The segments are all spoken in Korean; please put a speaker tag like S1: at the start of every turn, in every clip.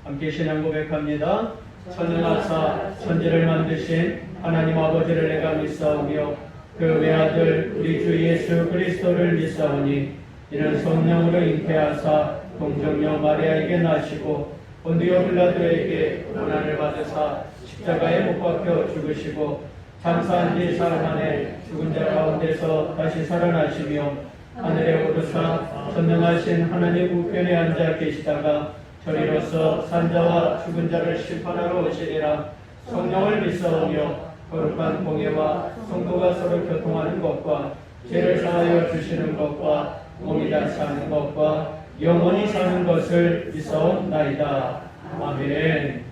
S1: 함께 신앙 고백합니다. 천능하사 천지를 만드신 하나님 아버지를 내가 믿사오며 그 외아들 우리 주 예수 그리스도를 믿사오니 이는 성령으로 잉태하사 동정녀 마리아에게 나시고 본디오 빌라도에게 고난을 받으사 십자가에 못 박혀 죽으시고 장사한 지 사흘 만에 죽은 자 가운데서 다시 살아나시며 하늘에 오르사 전능하신 하나님 우편에 앉아 계시다가 저리로서 산자와 죽은 자를 심판하러 오시리라. 성령을 믿사오며 거룩한 공예와 성도가 서로 교통하는 것과 죄를 사하여 주시는 것과 몸이 다시 사는 것과 영원히 사는 것을 믿사옵나이다. 아멘.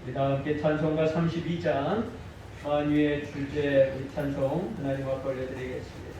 S1: 우리 다 함께 찬송가 32장 만유의 주제 우리 찬송 하나님 앞에 올려드리겠습니다.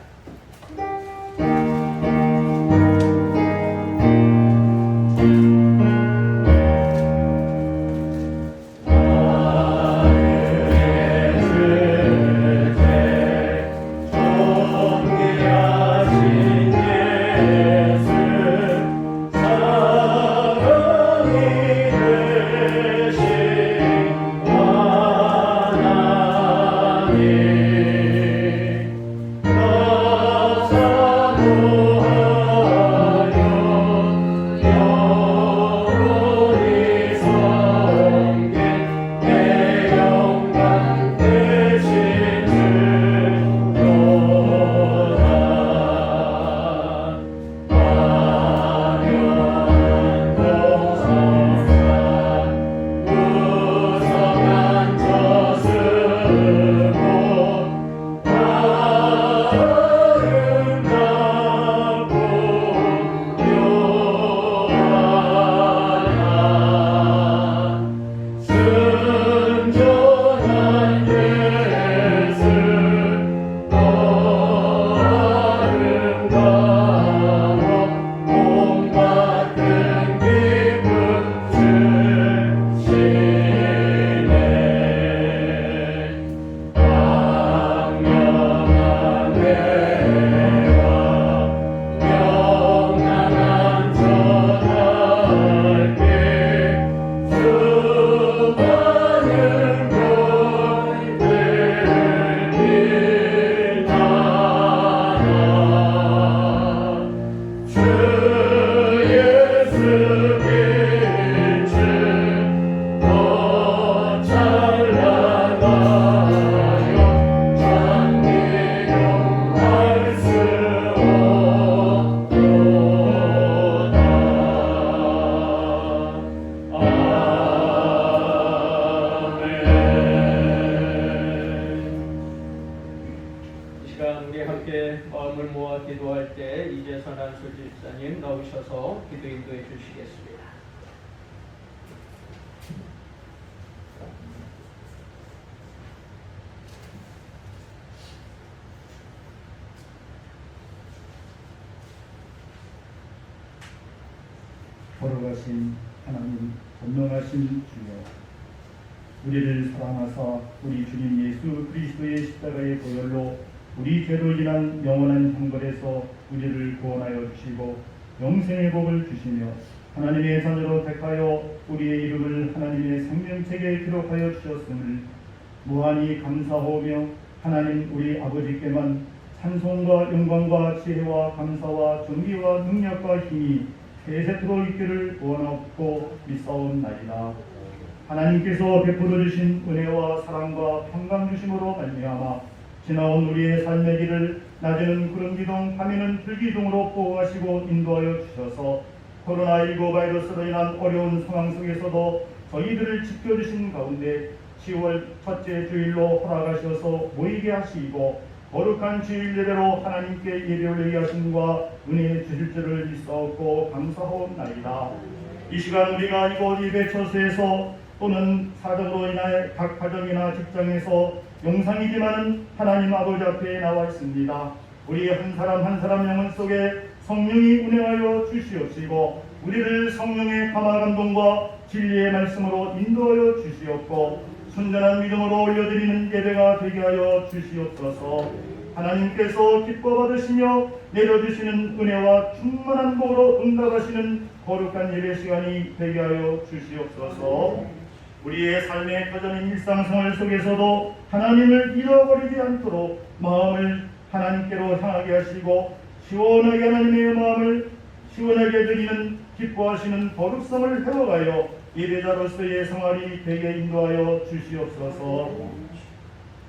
S1: 마음을 모아 기도할 때 이재선 안수집사님 나오셔서 기도 인도해 주시겠습니다.
S2: 걸어가신 하나님, 전능하신 주여, 우리를 사랑하사 우리 주님 예수 그리스도의 십자가의 보혈로 우리 죄로 인한 영원한 형벌에서 우리를 구원하여 주시고 영생의 복을 주시며 하나님의 자녀로 택하여 우리의 이름을 하나님의 생명책에 기록하여 주셨음을 무한히 감사하며 하나님 우리 아버지께만 찬송과 영광과 지혜와 감사와 존귀와 능력과 힘이 세세토록 있기를 원하옵고 믿사옵나이다. 하나님께서 베풀어 주신 은혜와 사랑과 평강 주심으로 말미암아 지나온 우리의 삶의 길을 낮에는 구름기둥 밤에는 불기둥으로 보호하시고 인도하여 주셔서 코로나19 바이러스로 인한 어려운 상황 속에서도 저희들을 지켜주신 가운데 10월 첫째 주일로 허락하셔서 모이게 하시고 거룩한 주일 예배로 하나님께 예배 올리게 하심과 은혜 주실 줄을 믿사옵고 감사하옵나이다. 이 시간 우리가 이곳 예배 처소에서 또는 사정으로 인하여 각 가정이나 직장에서 영상이지만은 하나님 아버지 앞에 나와 있습니다. 우리 한 사람 한 사람 영혼 속에 성령이 운행하여 주시옵시고 우리를 성령의 감화 감동과 진리의 말씀으로 인도하여 주시옵고 순전한 믿음으로 올려드리는 예배가 되게 하여 주시옵소서. 하나님께서 기뻐 받으시며 내려주시는 은혜와 충만한 복으로 응답하시는 거룩한 예배 시간이 되게 하여 주시옵소서. 우리의 삶의 터전인 일상생활 속에서도 하나님을 잃어버리지 않도록 마음을 하나님께로 향하게 하시고 시원하게 하나님의 마음을 시원하게 드리는 기뻐하시는 거룩성을 회복하여 예배자로서의 생활이 되게 인도하여 주시옵소서.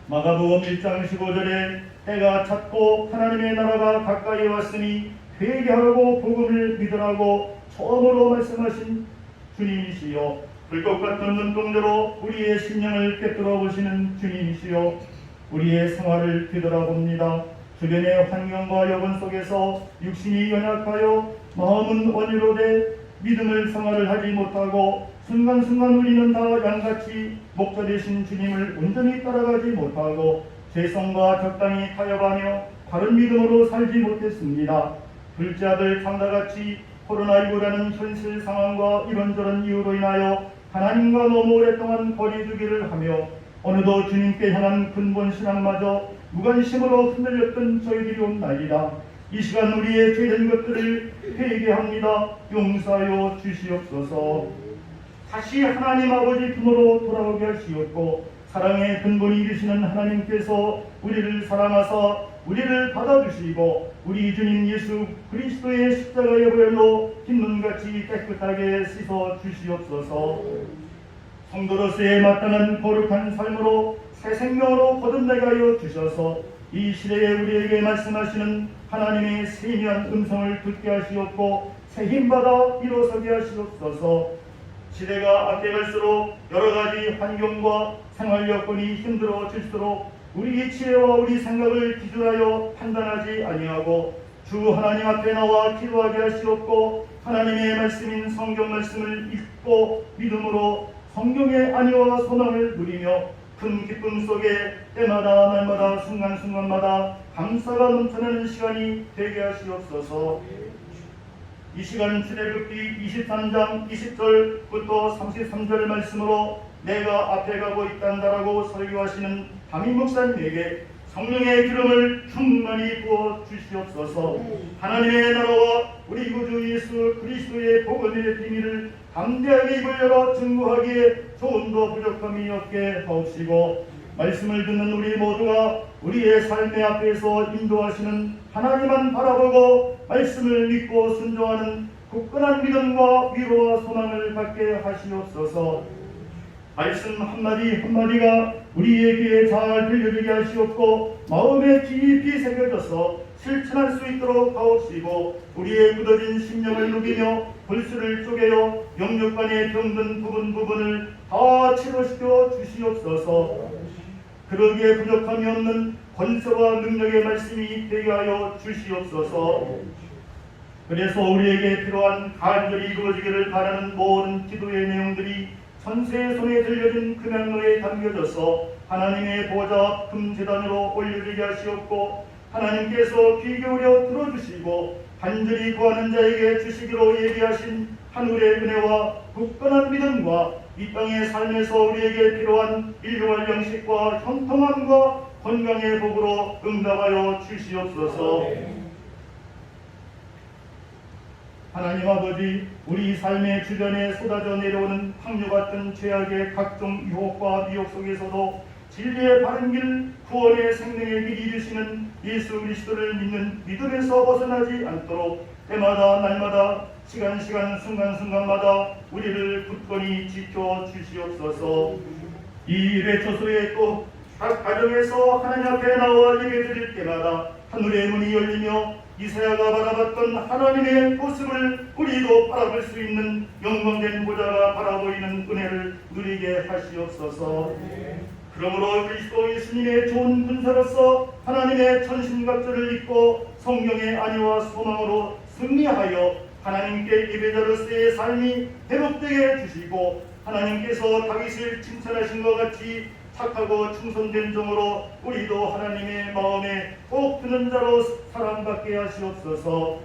S2: 마가복음 1장 15절에 때가 찼고 하나님의 나라가 가까이 왔으니 회개하고 복음을 믿으라고 처음으로 말씀하신 주님이시여, 불꽃 같은 눈동자로 우리의 심령을 꿰뚫어 보시는 주님이시여, 우리의 생활을 뒤돌아봅니다. 주변의 환경과 여건 속에서 육신이 연약하여 마음은 원유로 믿음을 생활을 하지 못하고 순간순간 우리는 다 양같이 목자 되신 주님을 온전히 따라가지 못하고 죄성과 적당히 타협하며 바른 믿음으로 살지 못했습니다. 둘째 아들 장다같이 코로나19라는 현실 상황과 이런저런 이유로 인하여 하나님과 너무 오랫동안 거리두기를 하며 어느덧 주님께 향한 근본 신앙마저 무관심으로 흔들렸던 저희들이 온 날이다. 이 시간 우리의 죄된 것들을 회개합니다. 용서하여 주시옵소서. 다시 하나님 아버지 품으로 돌아오게 하시옵고 사랑의 근본이 되시는 하나님께서 우리를 사랑하사 우리를 받아주시고 우리 주님 예수 그리스도의 십자가의 보혈로 흰눈같이 깨끗하게 씻어 주시옵소서. 성도로서의 마땅한 거룩한 삶으로 새 생명으로 거듭나게 하여 주셔서 이 시대에 우리에게 말씀하시는 하나님의 세미한 음성을 듣게 하시옵고 새 힘받아 일어서게 하시옵소서. 시대가 앞에 갈수록 여러가지 환경과 생활 여건이 힘들어질수록 우리 지혜와 우리 생각을 기준하여 판단하지 아니하고 주 하나님 앞에 나와 기도하게 하시옵고 하나님의 말씀인 성경 말씀을 읽고 믿음으로 성경의 안위와 소망을 누리며 큰 기쁨 속에 때마다 날마다 순간순간마다 감사가 넘쳐나는 시간이 되게 하시옵소서. 이 시간 출애굽기 23장 20절부터 33절 말씀으로 내가 앞에 가고 있단다라고 설교하시는 담임 목사님에게 성령의 기름을 충만히 부어 주시옵소서. 하나님의 나라와 우리 구주 예수 그리스도의 복음의 비밀을 담대하게 입을 열어 증거하기에 조금도 부족함이 없게 하옵시고 말씀을 듣는 우리 모두가 우리의 삶의 앞에서 인도하시는 하나님만 바라보고 말씀을 믿고 순종하는 굳건한 믿음과 위로와 소망을 갖게 하시옵소서. 말씀 한마디 한마디가 우리의 귀에 잘 들려지게 하시옵고 마음에 깊이 새겨져서 실천할 수 있도록 하옵시고 우리의 굳어진 심령을 누비며 불수를 쪼개어 영육 간의 병든 부분을 다 치료시켜 주시옵소서. 그러기에 부족함이 없는 권세와 능력의 말씀이 되게 하여 주시옵소서. 그래서 우리에게 필요한 간절히 이루어지기를 바라는 모든 기도의 내용들이 천세의 손에 들려진 금양로에 담겨져서 하나님의 보좌 금제단으로 올려지게 하시옵고 하나님께서 귀 기울여 들어주시고 간절히 구하는 자에게 주시기로 예비하신 하늘의 은혜와 굳건한 믿음과 이 땅의 삶에서 우리에게 필요한 일용할 양식과 형통함과 건강의 복으로 응답하여 주시옵소서. 하나님 아버지, 우리 삶의 주변에 쏟아져 내려오는 황류 같은 죄악의 각종 유혹과 미혹 속에서도 진리의 바른 길, 구원의 생명의 길이 되시는 예수 그리스도를 믿는 믿음에서 벗어나지 않도록 때마다 날마다 시간 순간마다 우리를 굳건히 지켜 주시옵소서. 이 예배 초소에 또 각 가정에서 하나님 앞에 나와 예배드릴 때마다 하늘의 문이 열리며 이사야가 바라봤던 하나님의 모습을 우리도 바라볼 수 있는 영광된 보좌가 바라보이는 은혜를 누리게 하시옵소서. 그러므로 그리스도 예수님의 좋은 군사로서 하나님의 천신갑주를 입고 성경의 안위와 소망으로 승리하여 하나님께 예배자로서의 삶이 회복되게 해주시고 하나님께서 다윗을 칭찬하신 것 같이 착하고 충성된 종으로 우리도 하나님의 마음에 꼭 드는 자로 사랑받게 하시옵소서.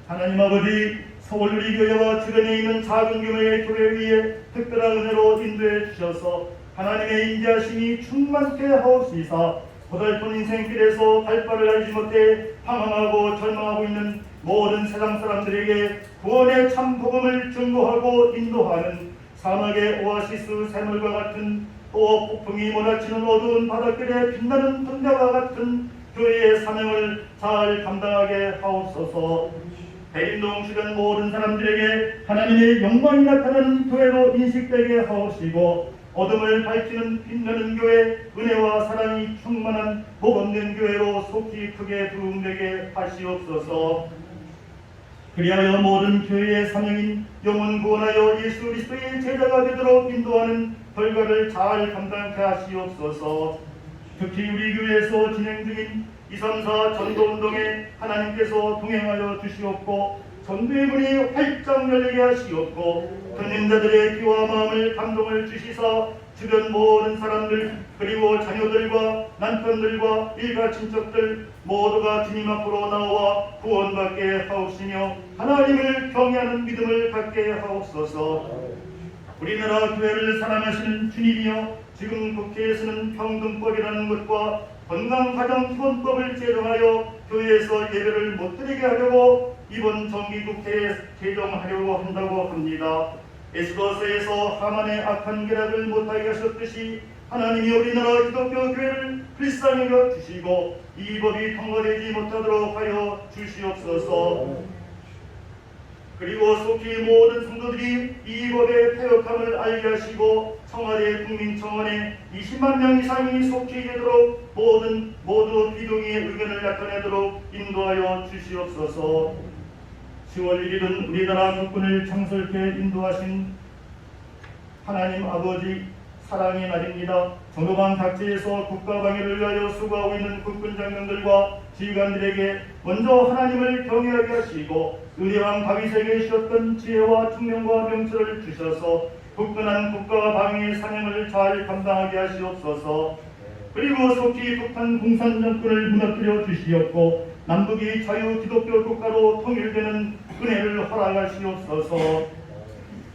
S2: 하나님 아버지, 서울 우리교회와 주변에 있는 작은 규모의 교회 위에 특별한 은혜로 인도해 주셔서 하나님의 인자하심이 충만케 하옵시사 고달픈 인생길에서 갈 바를 알지 못해 방황하고 절망하고 있는 모든 세상 사람들에게 구원의 참 복음을 증거하고 인도하는 사막의 오아시스 새물과 같은 또 폭풍이 몰아치는 어두운 바닷길에 빛나는 등대와 같은 교회의 사명을 잘 감당하게 하옵소서. 대림동 주변 모든 사람들에게 하나님의 영광이 나타나는 교회로 인식되게 하옵시고 어둠을 밝히는 빛나는 교회, 은혜와 사랑이 충만한 복없는 교회로 속히 크게 부흥되게 하시옵소서. 그리하여 모든 교회의 사명인 영혼 구원하여 예수 그리스도의 제자가 되도록 인도하는 결과를 잘 감당케 하시옵소서. 특히 우리 교회에서 진행 중인 234 전도운동에 하나님께서 동행하여 주시옵고 전도의 문이 활짝 열리게 하시옵고 듣는 자들의 귀와 마음을 감동을 주시사 주변 모든 사람들 그리고 자녀들과 남편들과 일가 친척들 모두가 주님 앞으로 나와 구원받게 하옵시며 하나님을 경외하는 믿음을 갖게 하옵소서. 우리나라 교회를 사랑하시는 주님이여 지금 국회에서는 평등법이라는 것과 건강가정기본법을 제정하여 교회에서 예배를 못 드리게 하려고 이번 정기국회에 제정하려고 한다고 합니다. 에스더서에서 하만의 악한 계략을 못하게 하셨듯이 하나님이 우리나라 기독교 교회를 불쌍히 여겨 주시고 이 법이 통과되지 못하도록 하여 주시옵소서. 그리고 속히 모든 성도들이 이 법의 폐역함을 알게 하시고 청와대 국민청원에 20만 명 이상이 속히 되도록 모두 비동의의 의견을 나타내도록 인도하여 주시옵소서. 10월 1일은 우리나라 국군을 창설케 인도하신 하나님 아버지 사랑의 날입니다. 전후방 각지에서 국가 방위를 위하여 수고하고 있는 국군 장병들과 지휘관들에게 먼저 하나님을 경외하게 하시고 의왕 다윗에게 주셨던 지혜와 총명과 명철을 주셔서 굳건한 국가 방위의 사명을 잘 감당하게 하시옵소서. 그리고 속히 북한 공산 정권을 무너뜨려 주시옵고 남북이 자유 기독교 국가로 통일되는 은혜를 허락하시옵소서.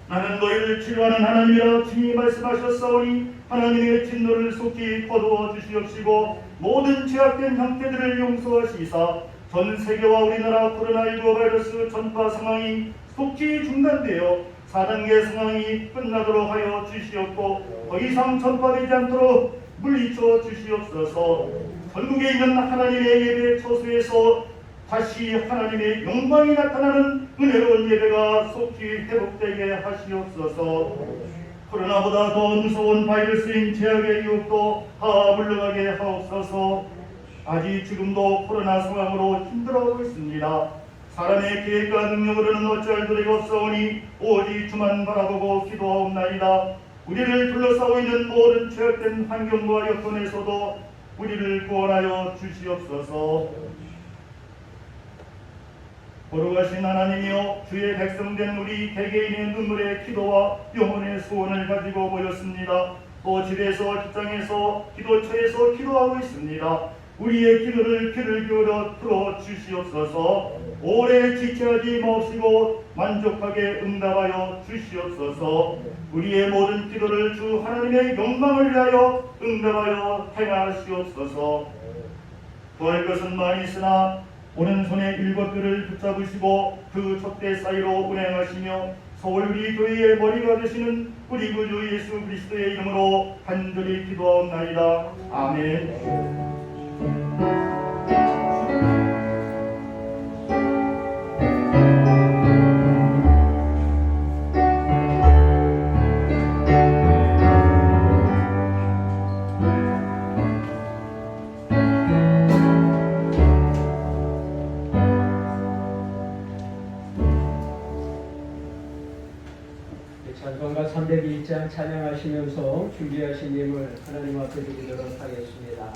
S2: 나는 너희를 치료하는 하나님이라 주님이 말씀하셨사오니 하나님의 진노를 속히 거두어 주시옵시고 모든 죄악된 형태들을 용서하시사 전 세계와 우리나라 코로나19 바이러스 전파 상황이 속히 중단되어 4단계 상황이 끝나도록 하여 주시옵고 더 이상 전파되지 않도록 물리쳐 주시옵소서. 전국에 있는 하나님의 예배 처소에서 다시 하나님의 영광이 나타나는 은혜로운 예배가 속히 회복되게 하시옵소서. 코로나보다 더 무서운 바이러스인 죄악의 유혹도 다 물러가게 하옵소서. 아직 지금도 코로나 상황으로 힘들어하고 있습니다. 사람의 계획과 능력으로는 어찌할 도리가 없사오니 오직 주만 바라보고 기도하옵나이다. 우리를 둘러싸고 있는 모든 죄악된 환경과 여건에서도 우리를 구원하여 주시옵소서. 거룩하신 하나님이여 주의 백성된 우리 개개인의 눈물의 기도와 영혼의 소원을 가지고 모였습니다. 또 집에서 직장에서 기도처에서 기도하고 있습니다. 우리의 기도를 귀를 기울여 들어주시옵소서. 오래 지체하지 마옵시고 만족하게 응답하여 주시옵소서. 우리의 모든 기도를 주 하나님의 영광을 위하여 응답하여 행하시옵소서. 구할 것은 많이 있으나 오른손에 7뼈를 붙잡으시고 그 촛대 사이로 운행하시며 서울 우리 교회의 머리가 되시는 우리 구주 예수 그리스도의 이름으로 간절히 기도하옵나이다. 아멘.
S1: 찬송가 302장 찬양하시면서 준비하신 예물 하나님 앞에 드리도록 하겠습니다.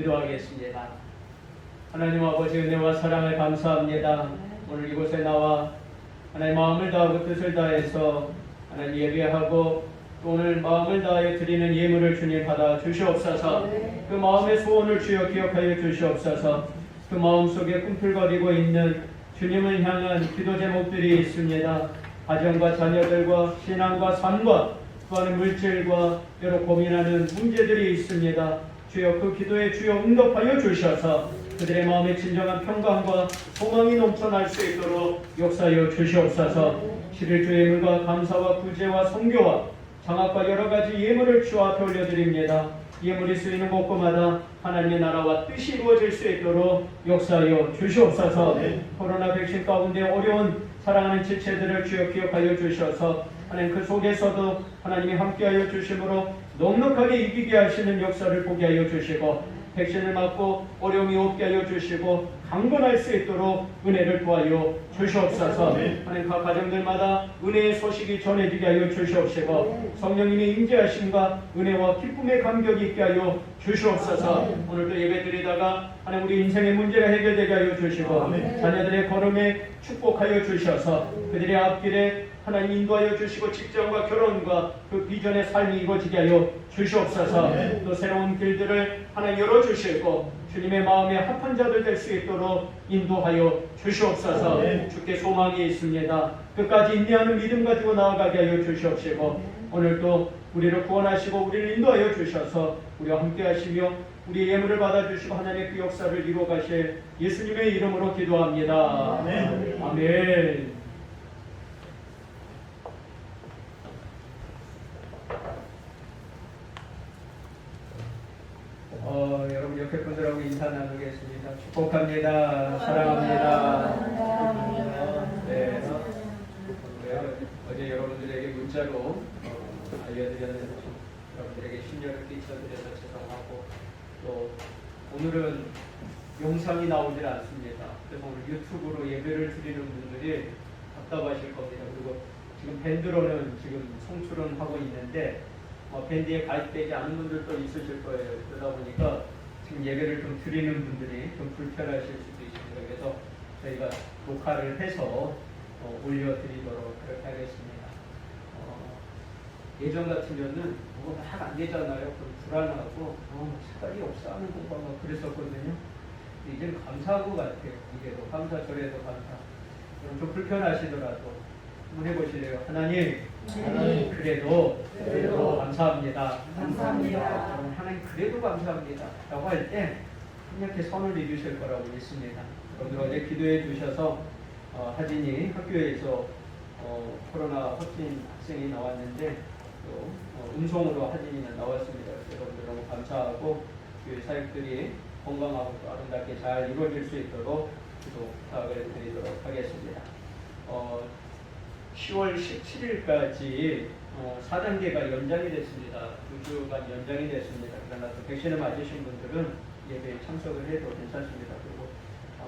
S1: 기도하겠습니다. 하나님 아버지 은혜와 사랑을 감사합니다. 오늘 이곳에 나와 하나님 마음을 다하고 뜻을 다해서 하나님 예배하고 또 오늘 마음을 다하여 드리는 예물을 주님 받아 주시옵소서. 그 마음의 소원을 주여 기억하여 주시옵소서. 그 마음속에 꿈틀거리고 있는 주님을 향한 기도 제목들이 있습니다. 가정과 자녀들과 신앙과 삶과 또한 물질과 여러 고민하는 문제들이 있습니다. 주여 그 기도에 주여 응답하여 주셔서 그들의 마음에 진정한 평강과 소망이 넘쳐날 수 있도록 역사하여 주시옵소서. 11주 예물과 감사와 구제와 선교와 장학과 여러 가지 예물을 주 앞에 올려드립니다. 예물이 쓰이는 곳곳마다 하나님의 나라와 뜻이 이루어질 수 있도록 역사하여 주시옵소서. 코로나 백신 가운데 어려운 사랑하는 지체들을 주여 기억하여 주셔서 하나님 그 속에서도 하나님이 함께하여 주심으로 넉넉하게 이기게 하시는 역사를 보게 하여 주시고 백신을 맞고 어려움이 없게 하여 주시고 강건할 수 있도록 은혜를 구하여 주시옵소서. 하나님 각 가정들마다 은혜의 소식이 전해지게 하여 주시옵시고 성령님의 임재하심과 은혜와 기쁨의 감격이 있게 하여 주시옵소서. 오늘도 예배드리다가 하나님 우리 인생의 문제가 해결되게 하여 주시고 자녀들의 걸음에 축복하여 주셔서 그들의 앞길에 하나님 인도하여 주시고 직장과 결혼과 그 비전의 삶이 이루어지게 하여 주시옵소서. 또 새로운 길들을 하나님 열어주시고 주님의 마음에 합한 자들 될 수 있도록 인도하여 주시옵소서. 주께 소망이 있습니다. 끝까지 인내하는 믿음 가지고 나아가게 하여 주시옵시고 오늘도 우리를 구원하시고 우리를 인도하여 주셔서 우리와 함께 하시며 우리의 예물을 받아주시고 하나님의 그 역사를 이루어 가실 예수님의 이름으로 기도합니다. 아멘. 여러분 옆에 분들하고 인사 나누겠습니다. 축복합니다. 사랑합니다. 네. 어제 여러분들에게 문자로 알려드렸는데 여러분들에게 심려를 끼쳐드려서 죄송하고 또 오늘은 영상이 나오질 않습니다. 그래서 오늘 유튜브로 예배를 드리는 분들이 답답하실 겁니다. 그리고 지금 밴드로는 지금 송출은 하고 있는데 밴드에 가입되지 않은 분들도 있으실 거예요. 그러다 보니까 지금 예배를 좀 드리는 분들이 좀 불편하실 수도 있습니다. 그래서 저희가 녹화를 해서 올려드리도록 그렇게 하겠습니다. 예전 같으면은 뭐가 막 안 되잖아요. 그럼 불안하고 시간이 없어 하는 공부하고 그랬었거든요. 이제는 감사한 것 같아요. 이게도 감사 저래도 감사. 그럼 좀 불편하시더라도 한번 해보시래요. 하나님 그래도 감사합니다. 여러분 하나님 그래도 감사합니다 라고 할 때 이렇게 선을 이루실 거라고 믿습니다. 여러분들 어제 기도해 주셔서 하진이 학교에서 코로나 확진 학생이 나왔는데 또 음성으로 하진이는 나왔습니다. 여러분들 너무 감사하고 교회 사역들이 건강하고 또 아름답게 잘 이루어질 수 있도록 기도를 드리도록 하겠습니다. 10월 17일까지 4단계가 연장이 됐습니다. 2주간 연장이 됐습니다. 그러나 또 백신을 맞으신 분들은 예배에 참석을 해도 괜찮습니다. 그리고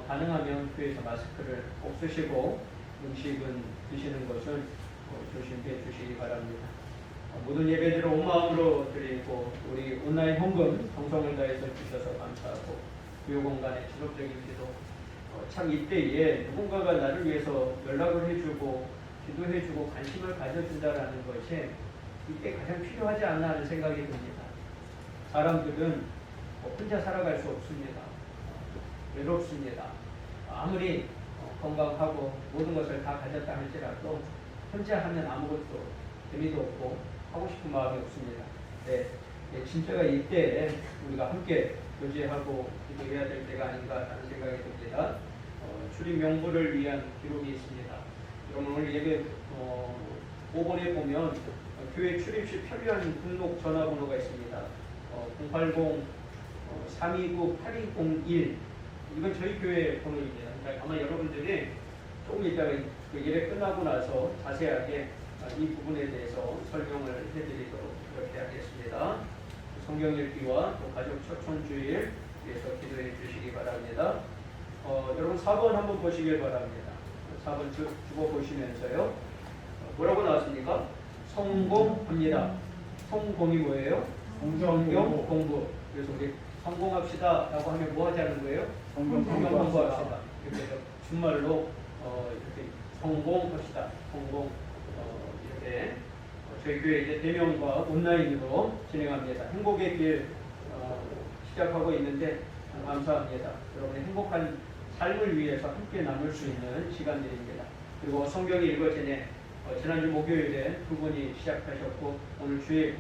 S1: 가능하면 교회에서 마스크를 꼭 쓰시고 음식은 드시는 것을 조심해 주시기 바랍니다. 모든 예배들을 온 마음으로 드리고 우리 온라인 헌금 정성을 다해서 주셔서 감사하고 교육공간의 지속적인 기도 참 이때에 누군가가 나를 위해서 연락을 해주고 기도해주고 관심을 가져준다라는 것이 이때 가장 필요하지 않나 하는 생각이 듭니다. 사람들은 혼자 살아갈 수 없습니다. 외롭습니다. 아무리 건강하고 모든 것을 다 가졌다 할지라도 혼자 하면 아무것도 재미도 없고 하고 싶은 마음이 없습니다. 네, 진짜가 이때 우리가 함께 교제하고 기도해야 될 때가 아닌가 하는 생각이 듭니다. 출입 명부를 위한 기록이 있습니다. 여러분 오늘 예배 5번에 보면 교회 출입 시 편리한 등록 전화번호가 있습니다. 080-329-8201 이건 저희 교회 번호입니다. 그러니까 아마 여러분들이 조금 이따가 예배 끝나고 나서 자세하게 이 부분에 대해서 설명을 해드리도록 그렇게 하겠습니다. 성경 읽기와 또 가족 초청주일 위해서 기도해 주시기 바랍니다. 여러분 4번 한번 보시길 바랍니다. 4번 주보 보시면서요. 뭐라고 나왔습니까? 성공합니다. 성공이 뭐예요? 성경 공부. 그래서 우리 성공합시다라고 하면 뭐 하자는 거예요?
S2: 성경
S1: 공부합시다. 이렇게 해서 준말로 이렇게 성공합시다. 성공 이렇게 저희 교회 이제 대면과 온라인으로 진행합니다. 행복의 길 시작하고 있는데 감사합니다. 여러분의 행복한 삶을 위해서 함께 나눌 수 있는 시간들입니다. 그리고 성경이 읽어지네 지난주 목요일에 두 분이 시작하셨고 오늘 주일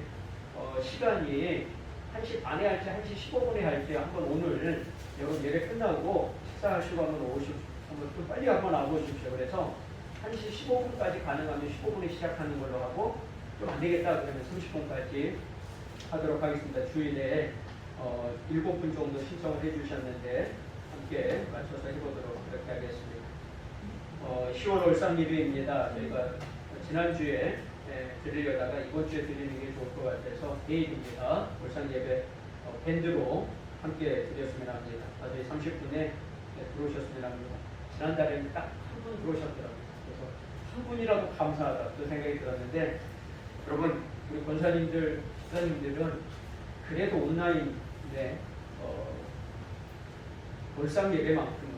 S1: 시간이 1시 반에 할지 1시 15분에 할지 한번 오늘 여러분 예배 끝나고 식사하시고 한번 오십시오. 한번 좀 빨리 한번 와보십시오. 그래서 1시 15분까지 가능하면 15분에 시작하는 걸로 하고 좀 안 되겠다 그러면 30분까지 하도록 하겠습니다. 주일에 7분 정도 신청을 해주셨는데 함께 맞춰서 해보도록 그렇게 하겠습니다. 10월 월상 예배입니다. 저희가 지난주에 드리려다가 이번 주에 드리는 게 좋을 것 같아서 내일입니다. 월상 예배 밴드로 함께 드렸으면 합니다. 나중에 30분에 들어오셨으면 합니다. 지난달에는 딱 한 분 들어오셨더라고요. 그래서 한 분이라도 감사하다 그 생각이 들었는데 여러분 우리 권사님들, 집사님들은 그래도 온라인에 월상 예배만큼은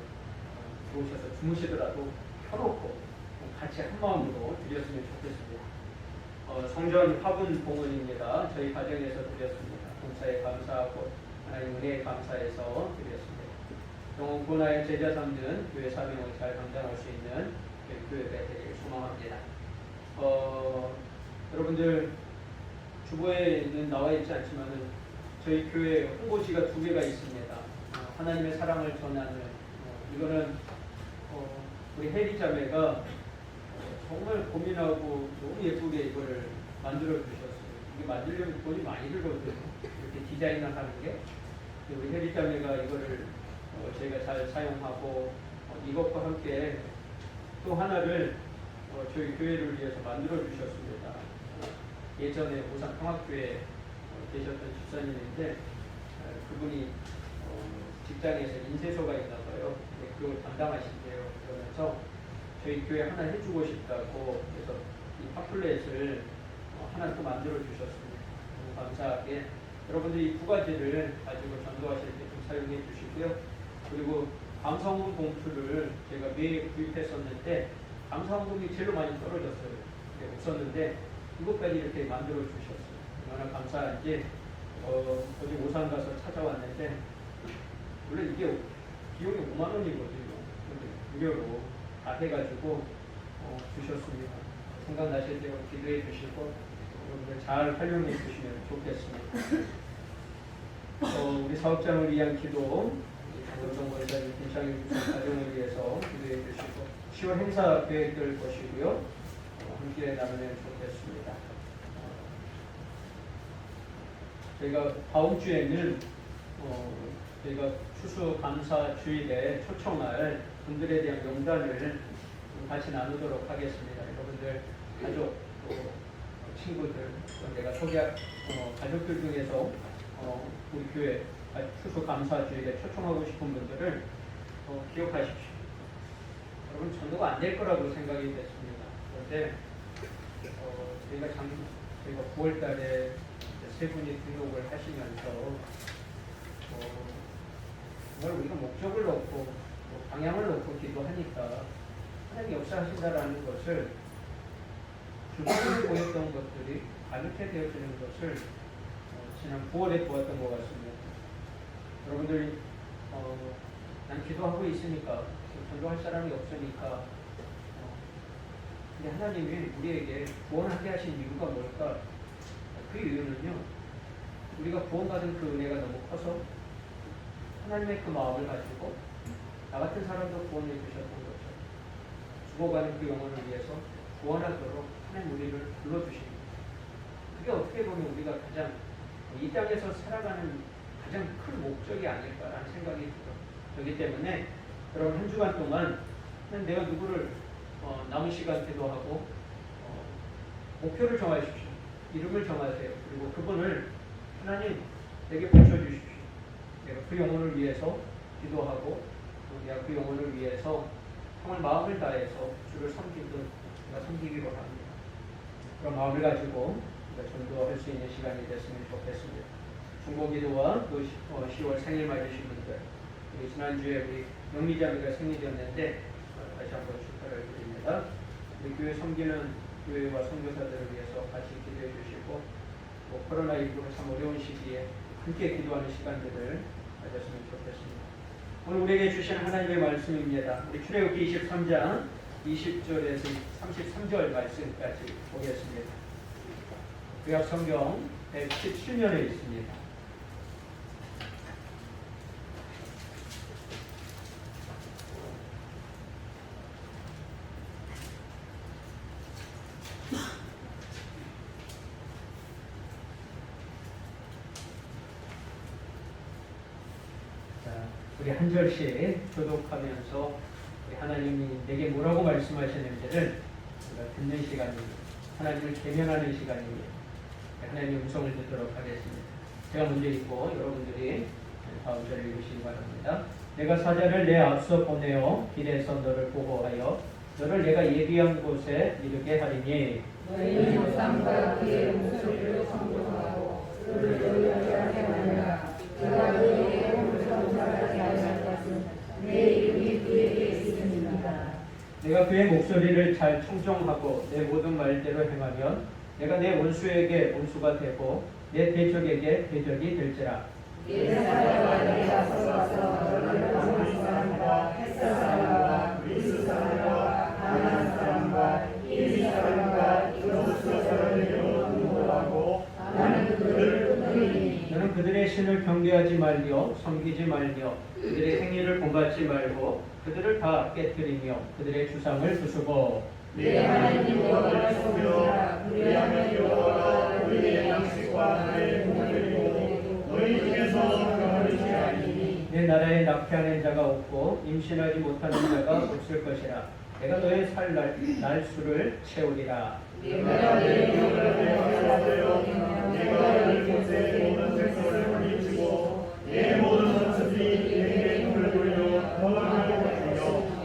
S1: 들어오셔서 주무시더라도 켜놓고 같이 한 마음으로 드렸으면 좋겠습니다. 성전 화분 봉헌입니다. 저희 가정에서 드렸습니다. 봉사에 감사하고 하나님 은혜에 감사해서 드렸습니다. 영혼 구원하여 제자 삼는 교회 사명을 잘 감당할 수 있는 교회 되기를 소망합니다. 여러분들 주보에는 나와 있지 않지만은 저희 교회 홍보지가 2개가 있습니다. 하나님의 사랑을 전하는 이거는 우리 혜리 자매가 정말 고민하고 너무 예쁘게 이거를 만들어 주셨어요. 이게 만들려면 돈이 많이 들거든요. 이렇게 디자인을 하는 게. 우리 혜리 자매가 이거를 저희가 잘 사용하고 이것과 함께 또 하나를 저희 교회를 위해서 만들어 주셨습니다. 예전에 오산 평학교에 계셨던 집사님인데 그분이 직장에서 인쇄소가 있나 봐요. 그걸 담당하신대요. 그러면서 저희 교회 하나 해주고 싶다고 그래서 이 팜플렛을 하나 또 만들어 주셨습니다. 너무 감사하게 여러분들이 이 2가지를 가지고 전도하실 때 좀 사용해 주시고요. 그리고 감사헌금 봉투를 제가 매일 구입했었는데 감사헌금이 제일 많이 떨어졌어요. 없었는데 이것까지 이렇게 만들어 주셨어요. 얼마나 감사한지 어제 오산 가서 찾아왔는데 원래 이게 비용이 5만 원이거든요. 무료로 다 해가지고 주셨습니다. 생각나실 때 기도해 주시고 여러분들 잘 활용해 주시면 좋겠습니다. 우리 사업장을 위한 기도, 장동건 원장님, 김창희 교수 가정을 위해서 기도해 주시고 10월 행사 계획들 보시고요. 함께 나누면 좋겠습니다. 저희가 다음 주에는 저희가 추수감사 주일에 초청할 분들에 대한 명단을 같이 나누도록 하겠습니다. 여러분들 가족, 또 친구들, 또 내가 소개할 가족들 중에서 우리 교회 추수감사 주일에 초청하고 싶은 분들을 기억하십시오. 여러분 전도가 안 될 거라고 생각이 됐습니다. 그런데 저희가 9월 달에 3분이 등록을 하시면서 정말 우리가 목적을 놓고 방향을 놓고 기도하니까 하나님 역사하신다라는 것을 주변에 보였던 것들이 가득해 되어지는 것을 지난 9월에 보았던 것 같습니다. 여러분들이 난 기도하고 있으니까 전도할 사람이 없으니까 근데 하나님이 우리에게 구원하게 하신 이유가 뭘까? 그 이유는요, 우리가 구원받은 그 은혜가 너무 커서 하나님의 그 마음을 가지고 나 같은 사람도 구원해 주셨던 거죠. 죽어가는 그 영혼을 위해서 구원하도록 하나님 우리를 불러주십니다. 그게 어떻게 보면 우리가 가장 이 땅에서 살아가는 가장 큰 목적이 아닐까라는 생각이 들어요. 그렇기 때문에 여러분 한 주간 동안 내가 누구를 남은 시간 기도하고 목표를 정하십시오. 이름을 정하세요. 그리고 그분을 하나님 내게 붙여주십시오. 내가 그 영혼을 위해서 기도하고 내가 그 영혼을 위해서 정말 마음을 다해서 주를 섬기듯 내가 섬기기로 합니다. 그런 마음을 가지고 우리가 전도할 수 있는 시간이 됐으면 좋겠습니다. 중보기도와 또 10월 생일 맞으신 분들, 지난주에 우리 영미자매가 생일이었는데 다시 한번 축하를 드립니다. 우리 교회 섬기는 교회와 선교사들을 위해서 같이 기도해 주시고 또 코로나19로 참 어려운 시기에 함께 기도하는 시간들을 가졌으면 좋겠습니다. 오늘 우리에게 주신 하나님의 말씀입니다. 우리 출애굽기 23장 20절에서 33절 말씀까지 보겠습니다. 구약 성경 117면에 있습니다. 우리 한 절씩 교독하면서 우리 하나님이 내게 뭐라고 말씀하시는지를 우리가 듣는 시간입니다. 하나님을 대면하는 시간입니다. 하나님의 음성을 듣도록 하겠습니다. 제가 먼저 읽고 여러분들이 다음 절을 읽으시기 바랍니다. 내가 사자를 내 앞서 보내어 길에서 너를 보호하여 너를 내가 예비한 곳에 이르게 하리니
S3: 너희 조상과 그의 목소리를 성공하고 그를 의하게 하느라 그가 그에게 공성하게 하실 것은 내 이름이 그에게 있습니다.
S1: 내가 그의 목소리를 잘 청종하고 내 모든 말대로 행하면 내가 내 원수에게 원수가 되고 내 대적에게 대적이 될지라.
S3: 예사야가 내 앞서 가서 너를 방울 사람과 햇살 사람과 그리스 사람과 가나안 사람과 히위 사람과 여호수 사람에게 공고하고 나는 그들을 끊으리니
S1: 너는 그들의 신을 경배하지 말며 섬기지 말며 그들의 행위를 본받지 말고 그들을 다 깨뜨리며 그들의 주상을 부수고
S3: 내 하나님 여호와를 섬기라. 그리하면 여호와가 우리의 양식과 나의 공을 너희 중에서 성경을 지하리니
S1: 내 나라에 낙태하는 자가 없고 임신하지 못하는 자가 없을 것이라. 내가 너의 살 날수를 채우리라.
S3: 내가 내 영을 내어하여 내가 이 곳에 모든 백성을 물리치고 내 모든 선수들이 내게 눈을 돌려 도망하게 주려.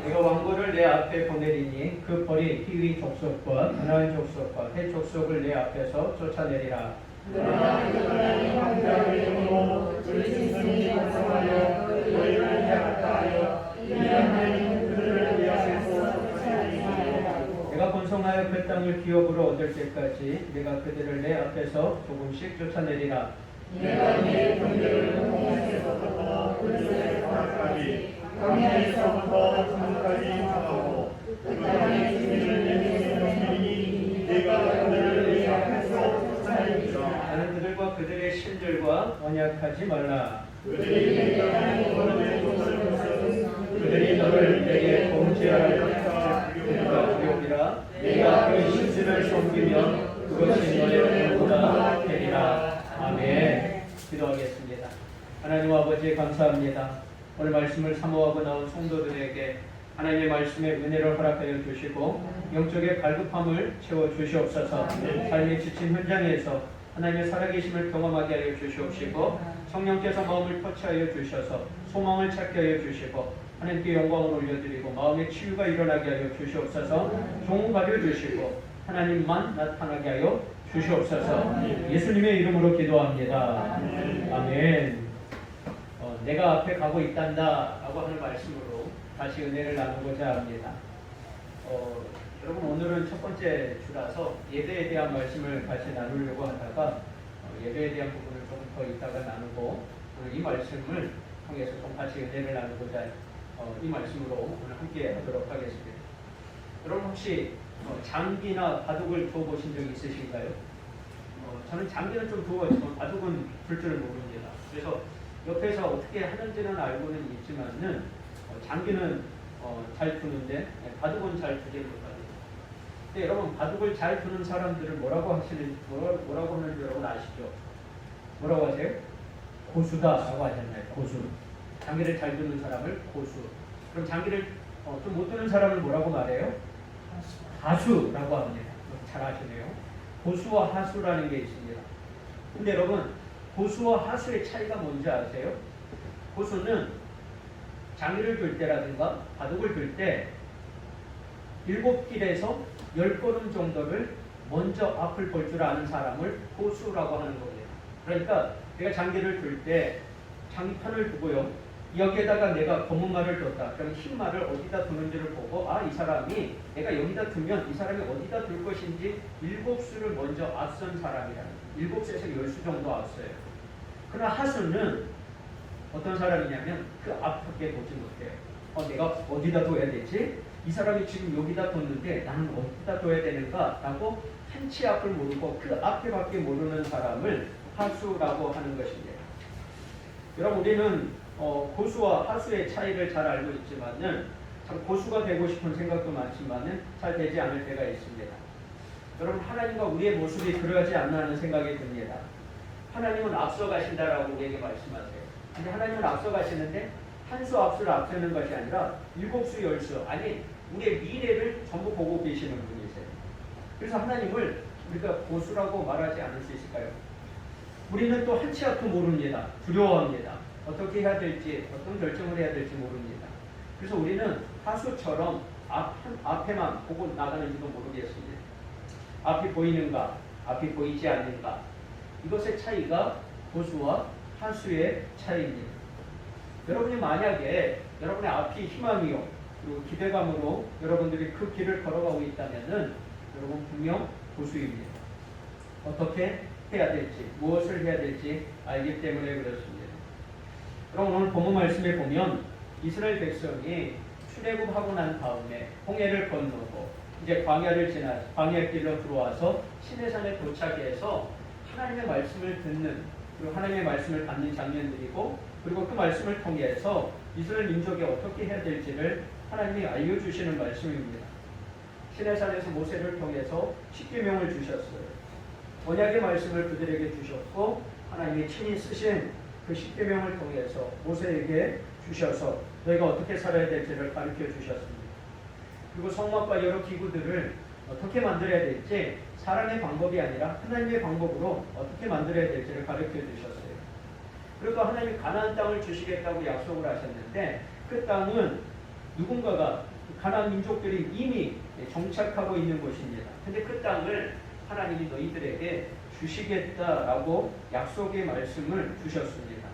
S1: 내가 왕고를 내 앞에 보내리니 그 벌이 히위 족속과 가나안 족속과 헷 족속을 내 앞에서 쫓아내리라.
S3: 그러나 그들이 황폐하게 되므로 우리 스승이 반성하여 너희를 해할까 하여 이런 하나님 그들을 위하여서 쫓아내리라.
S1: 내가 번성하여 그 땅을 기업으로 얻을 때까지 내가 그들을 내 앞에서 조금씩 쫓아내리라.
S3: 내가 내 경계를 동에서부터 그들의 땅까지 광야에서부터 강까지 정하고 그 땅의 주민을 내게 명하니 내가 그들을 내 앞에서 쫓아내리라.
S1: 나는 그들과 그들의 신들과 언약하지 말라.
S3: 그들이 내 땅에 거름에 돋을 것은
S1: 그들이 너를 내게 범죄하여 그가 두려우리라. 내가 그 신들을 섬기면 그것이 너의 보다 되리라. 아멘. 기도하겠습니다. 하나님 아버지 감사합니다. 오늘 말씀을 사모하고 나온 성도들에게 하나님의 말씀에 은혜를 허락하여 주시고 영적의 갈급함을 채워 주시옵소서. 삶의 지친 현장에서 하나님의 살아계심을 경험하게 하여 주시옵시고 성령께서 마음을 터치하여 주셔서 소망을 찾게 하여 주시고 하나님께 영광을 올려드리고 마음의 치유가 일어나게 하여 주시옵소서. 종을 가려주시고 하나님만 나타나게 하여 주시옵소서. 예수님의 이름으로 기도합니다. 아멘. 내가 앞에 가고 있단다 라고 하는 말씀으로 다시 은혜를 나누고자 합니다. 여러분 오늘은 첫 번째 주라서 예배에 대한 말씀을 같이 나누려고 하다가 예배에 대한 부분을 조금 더 이따가 나누고 오늘 이 말씀을 통해서 좀 같이 은혜를 나누고자 이 말씀으로 오늘 함께 하도록 하겠습니다. 여러분 혹시 장기나 바둑을 두어보신 적 있으신가요? 저는 장기는 좀 두어봤지만 바둑은 불 줄을 모릅니다. 그래서 옆에서 어떻게 하는지는 알고는 있지만은 장기는 잘 두는데 바둑은 잘 두지 못합니다. 근데 여러분 바둑을 잘 두는 사람들을 뭐라고 하는지 여러분 아시죠? 뭐라고 하세요? 고수다라고 하잖아요. 고수. 장기를 잘 두는 사람을 고수. 그럼 장기를 좀 못 두는 사람을 뭐라고 말해요? 하수라고 합니다. 잘 아시네요. 고수와 하수라는 게 있습니다. 근데 여러분 고수와 하수의 차이가 뭔지 아세요? 고수는 장기를 둘 때라든가 바둑을 둘 때 7길에서 10걸음 정도를 먼저 앞을 볼 줄 아는 사람을 고수라고 하는 거예요. 그러니까 내가 장기를 둘 때 장판을 두고요. 여기에다가 내가 검은 말을 뒀다. 그럼 흰 말을 어디다 두는지를 보고 이 사람이 내가 여기다 두면 이 사람이 어디다 둘 것인지 7수를 먼저 앞선 사람이라는 7수에서 10수 정도 앞서요. 그러나 하수는 어떤 사람이냐면 그 앞밖에 보지 못해요. 내가 어디다 둬야 되지? 이 사람이 지금 여기다 뒀는데 나는 어디다 둬야 되는가? 라고 한치 앞을 모르고 그 앞에밖에 모르는 사람을 하수라고 하는 것입니다. 여러분 우리는 고수와 하수의 차이를 잘 알고 있지만은 참 고수가 되고 싶은 생각도 많지만은 잘 되지 않을 때가 있습니다. 여러분 하나님과 우리의 모습이 그러하지 않나 하는 생각이 듭니다. 하나님은 앞서 가신다라고 우리에게 말씀하세요. 근데 하나님은 앞서 가시는데 한 수 앞수를 앞서는 것이 아니라 7수 10수 아니 우리의 미래를 전부 보고 계시는 분이세요. 그래서 하나님을 우리가 고수라고 말하지 않을 수 있을까요? 우리는 또 한치 앞도 모릅니다. 두려워합니다. 어떻게 해야 될지, 어떤 결정을 해야 될지 모릅니다. 그래서 우리는 하수처럼 앞에만 보고 나가는지도 모르겠습니다. 앞이 보이는가, 앞이 보이지 않는가. 이것의 차이가 고수와 하수의 차이입니다. 여러분이 만약에 여러분의 앞이 희망이요, 그리고 기대감으로 여러분들이 그 길을 걸어가고 있다면은 여러분 분명 고수입니다. 어떻게 해야 될지, 무엇을 해야 될지 알기 때문에 그렇습니다. 그럼 오늘 본문 말씀에 보면 이스라엘 백성이 출애굽하고 난 다음에 홍해를 건너고 이제 광야를 지나 광야길로 들어와서 시내산에 도착해서 하나님의 말씀을 듣는 그리고 하나님의 말씀을 받는 장면들이고 그리고 그 말씀을 통해서 이스라엘 민족이 어떻게 해야 될지를 하나님이 알려주시는 말씀입니다. 시내산에서 모세를 통해서 십계명을 주셨어요. 언약의 말씀을 그들에게 주셨고 하나님이 친히 쓰신 그 십계명을 통해서 모세에게 주셔서 너희가 어떻게 살아야 될지를 가르쳐 주셨습니다. 그리고 성막과 여러 기구들을 어떻게 만들어야 될지 사람의 방법이 아니라 하나님의 방법으로 어떻게 만들어야 될지를 가르쳐 주셨어요. 그리고 하나님이 가나안 땅을 주시겠다고 약속을 하셨는데 그 땅은 누군가가 가나안 민족들이 이미 정착하고 있는 곳입니다. 근데 그 땅을 하나님이 너희들에게 주시겠다라고 약속의 말씀을 주셨습니다.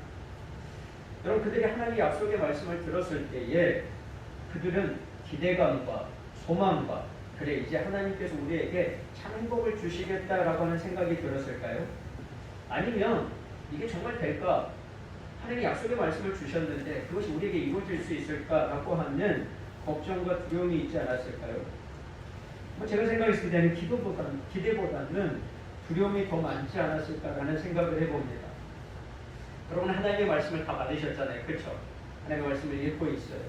S1: 여러분 그들이 하나님의 약속의 말씀을 들었을 때에 그들은 기대감과 소망과 그래 이제 하나님께서 우리에게 참 행복을 주시겠다라고 하는 생각이 들었을까요? 아니면 이게 정말 될까? 하나님이 약속의 말씀을 주셨는데 그것이 우리에게 이루어질 수 있을까라고 하는 걱정과 두려움이 있지 않았을까요? 제가 생각했을 때는 기대보다는 두려움이 더 많지 않았을까라는 생각을 해봅니다. 여러분 하나님의 말씀을 다 받으셨잖아요. 그렇죠? 하나님의 말씀을 읽고 있어요.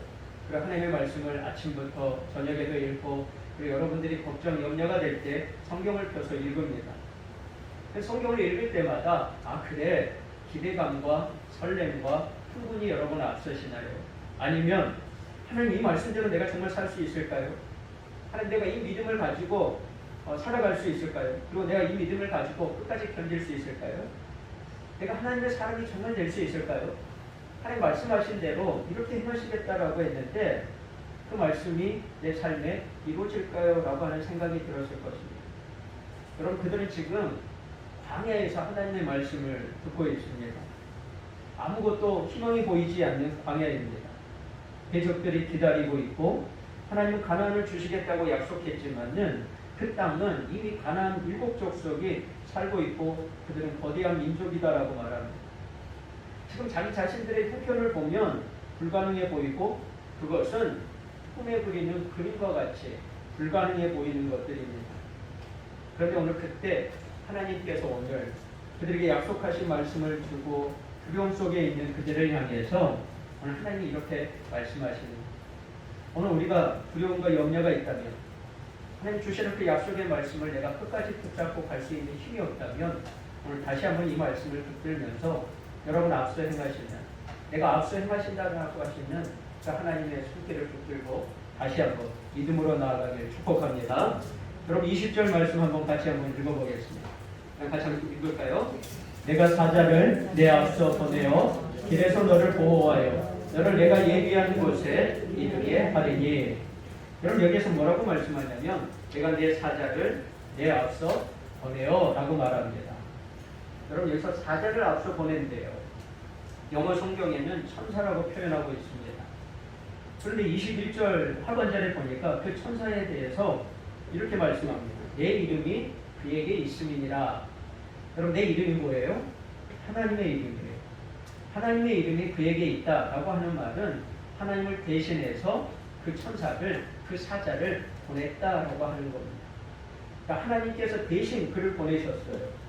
S1: 그리고 하나님의 말씀을 아침부터 저녁에도 읽고 그리고 여러분들이 걱정, 염려가 될 때 성경을 펴서 읽습니다. 성경을 읽을 때마다 그래 기대감과 설렘과 흥분이 여러분 앞서시나요? 아니면 하나님 이 말씀대로 내가 정말 살 수 있을까요? 하나님 내가 이 믿음을 가지고 살아갈 수 있을까요? 그리고 내가 이 믿음을 가지고 끝까지 견딜 수 있을까요? 내가 하나님의 사람이 정말 될 수 있을까요? 하나님 말씀하신 대로 이렇게 행하시겠다라고 했는데 그 말씀이 내 삶에 이루어질까요? 라고 하는 생각이 들었을 것입니다. 여러분 그들은 지금 광야에서 하나님의 말씀을 듣고 있습니다. 아무것도 희망이 보이지 않는 광야입니다. 대적들이 기다리고 있고 하나님은 가나안을 주시겠다고 약속했지만은 그 땅은 이미 가나안 7족속이 살고 있고 그들은 거대한 민족이다라고 말합니다. 지금 자기 자신들의 형편을 보면 불가능해 보이고 그것은 꿈에 그리는 그림과 같이 불가능해 보이는 것들입니다. 그런데 오늘 그때 하나님께서 오늘 그들에게 약속하신 말씀을 주고 두려움 속에 있는 그들을 향해서 오늘 하나님이 이렇게 말씀하시는 오늘 우리가 두려움과 염려가 있다면 하나님 주시는 그 약속의 말씀을 내가 끝까지 붙잡고 갈 수 있는 힘이 없다면 오늘 다시 한번 이 말씀을 붙들면서 여러분 앞서 행하시는 내가 앞서 행하신다고 하시는 그 하나님의 손길을 붙들고 다시 한번 믿음으로 나아가길 축복합니다. 여러분 20절 말씀 한번 같이 한번 읽어보겠습니다. 같이 한번 읽을까요? 내가 사자를 내 앞서 보내어 길에서 너를 보호하여 너를 내가 예비한 곳에 이르게 하리니. 여러분 여기에서 뭐라고 말씀하냐면 내가 내 사자를 내 앞서 보내어 라고 말합니다. 여러분 여기서 사자를 앞서 보낸대요. 영어 성경에는 천사라고 표현하고 있습니다. 그런데 21절 하반절에 보니까 그 천사에 대해서 이렇게 말씀합니다. 내 이름이 그에게 있음이니라. 여러분 내 이름이 뭐예요? 하나님의 이름이에요. 하나님의 이름이 그에게 있다라고 하는 말은 하나님을 대신해서 그 천사를, 그 사자를 보냈다라고 하는 겁니다. 그러니까 하나님께서 대신 그를 보내셨어요.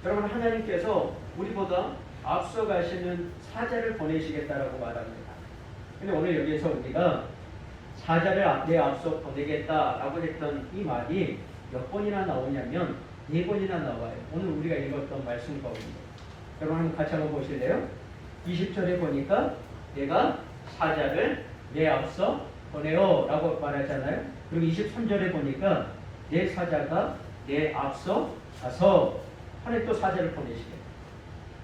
S1: 여러분 하나님께서 우리보다 앞서 가시는 사자를 보내시겠다라고 말합니다. 근데 오늘 여기에서 우리가 사자를 내 앞서 보내겠다라고 했던 이 말이 몇 번이나 나오냐면 4번이나 나와요. 오늘 우리가 읽었던 말씀 가운데. 여러분 같이 한번 보실래요? 20절에 보니까 내가 사자를 내 앞서 보내요 라고 말하잖아요. 그리고 23절에 보니까 내 사자가 내 앞서 가서 하나님 또 사자를 보내시게.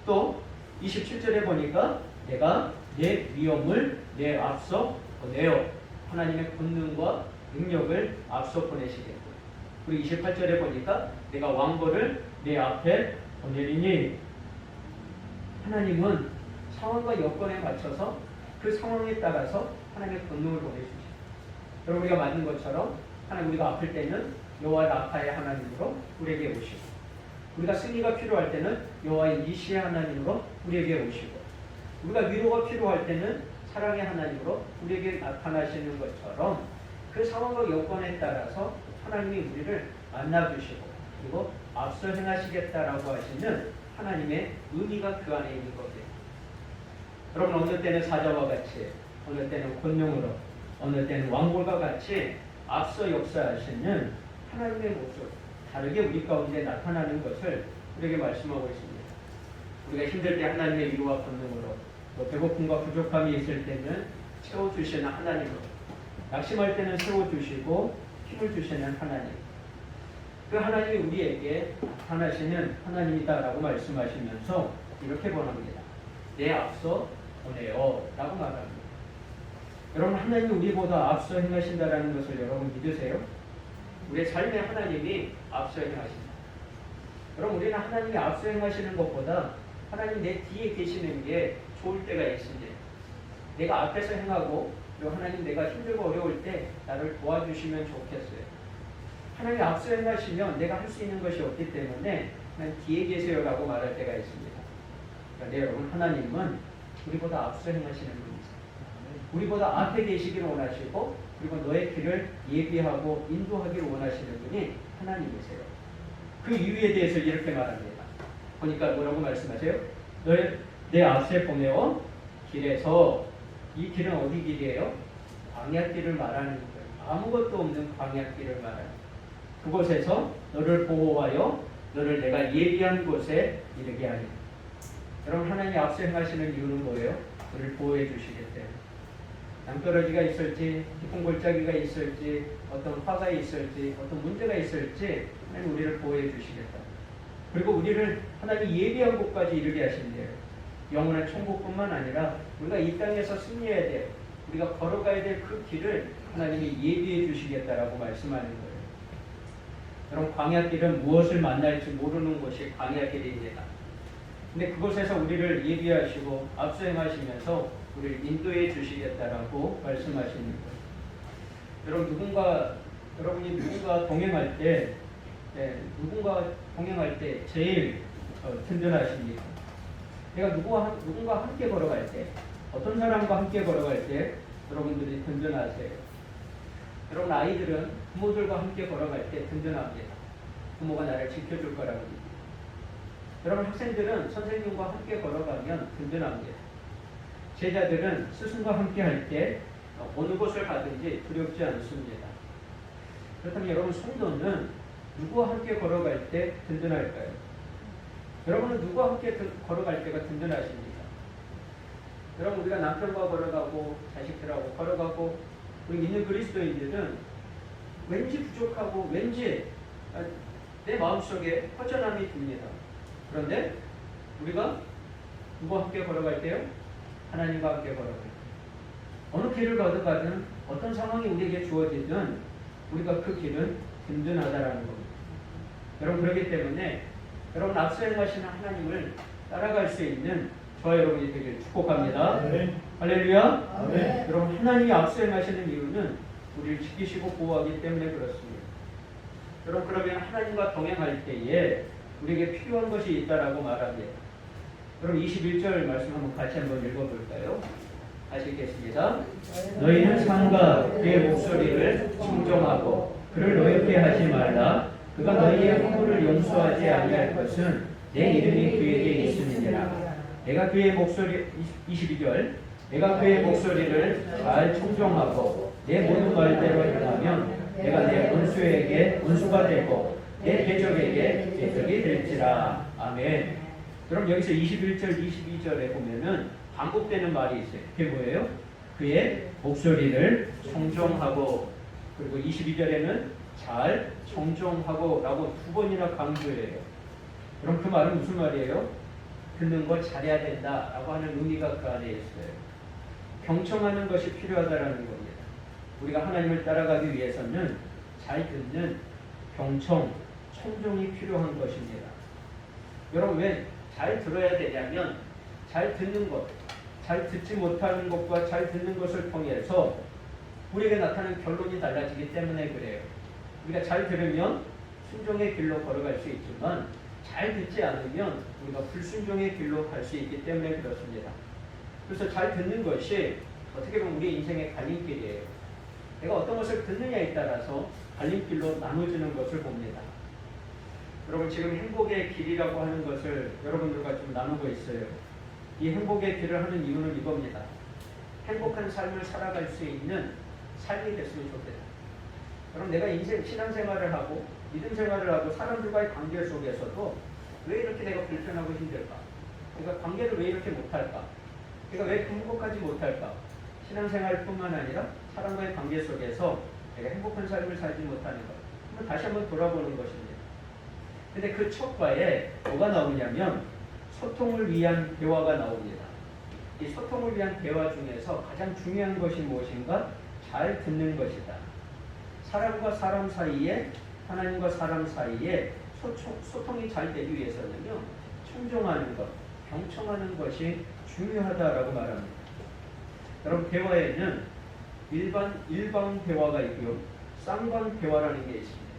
S1: 또 27절에 보니까 내가 내 위엄을 내 앞서 보내요. 하나님의 권능과 능력을 앞서 보내시겠고. 그리고 28절에 보니까 내가 왕벌을 내 앞에 보내리니. 하나님은 상황과 여건에 맞춰서 그 상황에 따라서 하나님의 권능을 보내주시죠. 여러분 우리가 맞는 것처럼 하나님 우리가 아플 때는 여호와 라파의 하나님으로 우리에게 오시고, 우리가 승리가 필요할 때는 여호와의 니시의 하나님으로 우리에게 오시고, 우리가 위로가 필요할 때는 사랑의 하나님으로 우리에게 나타나시는 것처럼 그 상황과 여건에 따라서 하나님이 우리를 만나주시고 그리고 앞서 행하시겠다라고 하시는 하나님의 의미가 그 안에 있는 거예요. 여러분 어느 때는 사자와 같이, 어느 때는 권능으로, 어느 때는 왕골과 같이 앞서 역사하시는 하나님의 모습, 다르게 우리 가운데 나타나는 것을 우리에게 말씀하고 있습니다. 우리가 힘들 때 하나님의 위로와 권능으로, 또 배고픔과 부족함이 있을 때는 채워주시는 하나님으로, 낙심할 때는 세워주시고 힘을 주시는 하나님, 그 하나님이 우리에게 나타나시는 하나님이다라고 말씀하시면서 이렇게 권합니다. 내 앞서 보내요 라고 말합니다. 여러분 하나님이 우리보다 앞서 행하신다라는 것을 여러분 믿으세요? 우리의 삶에 하나님이 앞서 행하신다. 여러분 우리는 하나님이 앞서 행하시는 것보다 하나님 내 뒤에 계시는 게 좋을 때가 있습니다. 내가 앞에서 행하고 그리고 하나님 내가 힘들고 어려울 때 나를 도와주시면 좋겠어요. 하나님이 앞서 행하시면 내가 할 수 있는 것이 없기 때문에 하나님 뒤에 계세요라고 말할 때가 있습니다. 그런데 여러분 하나님은 우리보다 앞서 행하시는 분이세요. 우리보다 앞에 계시기를 원하시고 그리고 너의 길을 예비하고 인도하기를 원하시는 분이 하나님이세요. 그 이유에 대해서 이렇게 말합니다. 보니까 뭐라고 말씀하세요? 내 앞에 보내어 길에서, 이 길은 어디 길이에요? 광야길을 말하는 거예요. 아무것도 없는 광야길을 말하는, 그곳에서 너를 보호하여 너를 내가 예비한 곳에 이르게 하리. 여러분 하나님이 앞서 행하시는 이유는 뭐예요? 우리를 보호해 주시겠대요. 낭떠러지가 있을지, 깊은 골짜기가 있을지, 어떤 화가 있을지, 어떤 문제가 있을지 하나님 우리를 보호해 주시겠다. 그리고 우리를 하나님이 예비한 곳까지 이르게 하신대요. 영원한 천국뿐만 아니라 우리가 이 땅에서 승리해야 돼, 우리가 걸어가야 될 그 길을 하나님이 예비해 주시겠다라고 말씀하는 거예요. 여러분 광야길은 무엇을 만날지 모르는 곳이 광야길입니다. 근데 그곳에서 우리를 예비하시고 앞서 행하시면서 우리를 인도해 주시겠다라고 말씀하시는 거예요. 여러분 여러분이 누군가 동행할 때 제일 든든하십니까? 내가 누군가 함께 걸어갈 때, 어떤 사람과 함께 걸어갈 때 여러분들이 든든하세요. 여러분 아이들은 부모들과 함께 걸어갈 때 든든합니다. 부모가 나를 지켜줄 거라고 믿습니다. 여러분 학생들은 선생님과 함께 걸어가면 든든합니다. 제자들은 스승과 함께 할 때 어느 곳을 가든지 두렵지 않습니다. 그렇다면 여러분 성도는 누구와 함께 걸어갈 때 든든할까요? 여러분은 누구와 함께 걸어갈 때가 든든하십니까? 여러분 우리가 남편과 걸어가고 자식들하고 걸어가고 우리 믿는 그리스도인들은 왠지 부족하고 왠지 내 마음속에 허전함이 듭니다. 그런데 우리가 누구와 함께 걸어갈 때요? 하나님과 함께 걸어갈 때. 어느 길을 걸어가든 어떤 상황이 우리에게 주어지든 우리가 그 길은 든든하다라는 겁니다. 여러분 그렇기 때문에 여러분 앞서 행하시는 하나님을 따라갈 수 있는 저와 여러분이 되길 축복합니다.
S3: 아멘.
S1: 할렐루야.
S3: 아멘.
S1: 여러분 하나님이 앞서 행하시는 이유는 우리를 지키시고 보호하기 때문에 그렇습니다. 여러분 그러면 하나님과 동행할 때에 우리에게 필요한 것이 있다라고 말합니다. 여러분 21절 말씀 같이 한번 읽어볼까요? 다시 읽겠습니다. 너희는 상과 그의 목소리를 충정하고 그를 노엽게 하지 말라. 그가 너희의 허물을 용서하지 아니할 것은 내 이름이 그에게 있음이니라. 내가 그의 목소리 22절 내가 그의 목소리를 잘 충정하고 내 모든 말대로 행하면 내가 내 원수에게 원수가 되고 내 대적에게 대적이 될지라. 아멘. 그럼 여기서 21절 22절에 보면은 반복되는 말이 있어요. 그게 뭐예요? 그의 목소리를 청정하고, 그리고 22절에는 잘 청정하고 라고 두 번이나 강조해요. 그럼 그 말은 무슨 말이에요? 듣는 걸 잘해야 된다라고 하는 의미가 그 안에 있어요. 경청하는 것이 필요하다라는 겁니다. 우리가 하나님을 따라가기 위해서는 잘 듣는 경청, 청정이 필요한 것입니다. 여러분 왜 잘 들어야 되냐면 잘 듣는 것, 잘 듣지 못하는 것과 잘 듣는 것을 통해서 우리에게 나타나는 결론이 달라지기 때문에 그래요. 우리가 잘 들으면 순종의 길로 걸어갈 수 있지만 잘 듣지 않으면 우리가 불순종의 길로 갈 수 있기 때문에 그렇습니다. 그래서 잘 듣는 것이 어떻게 보면 우리 인생의 갈림길이에요. 내가 어떤 것을 듣느냐에 따라서 갈림길로 나눠지는 것을 봅니다. 여러분 지금 행복의 길이라고 하는 것을 여러분들과 좀 나누고 있어요. 이 행복의 길을 하는 이유는 이겁니다. 행복한 삶을 살아갈 수 있는 삶이 됐으면 좋겠다. 여러분 내가 인생 신앙생활을 하고 믿음 생활을 하고 사람들과의 관계 속에서도 왜 이렇게 내가 불편하고 힘들까? 그러니까 관계를 왜 이렇게 못할까? 내가 왜 행복하지 못할까? 신앙생활뿐만 아니라 사람과의 관계 속에서 내가 행복한 삶을 살지 못하는 것. 다시 한번 돌아보는 것입니다. 근데 그 촉과에 뭐가 나오냐면 소통을 위한 대화가 나옵니다. 이 소통을 위한 대화 중에서 가장 중요한 것이 무엇인가? 잘 듣는 것이다. 사람과 사람 사이에, 하나님과 사람 사이에 소통이 잘 되기 위해서는요, 청정하는 것, 경청하는 것이 중요하다라고 말합니다. 여러분 대화에는 일방 대화가 있고요, 쌍방 대화라는 게 있습니다.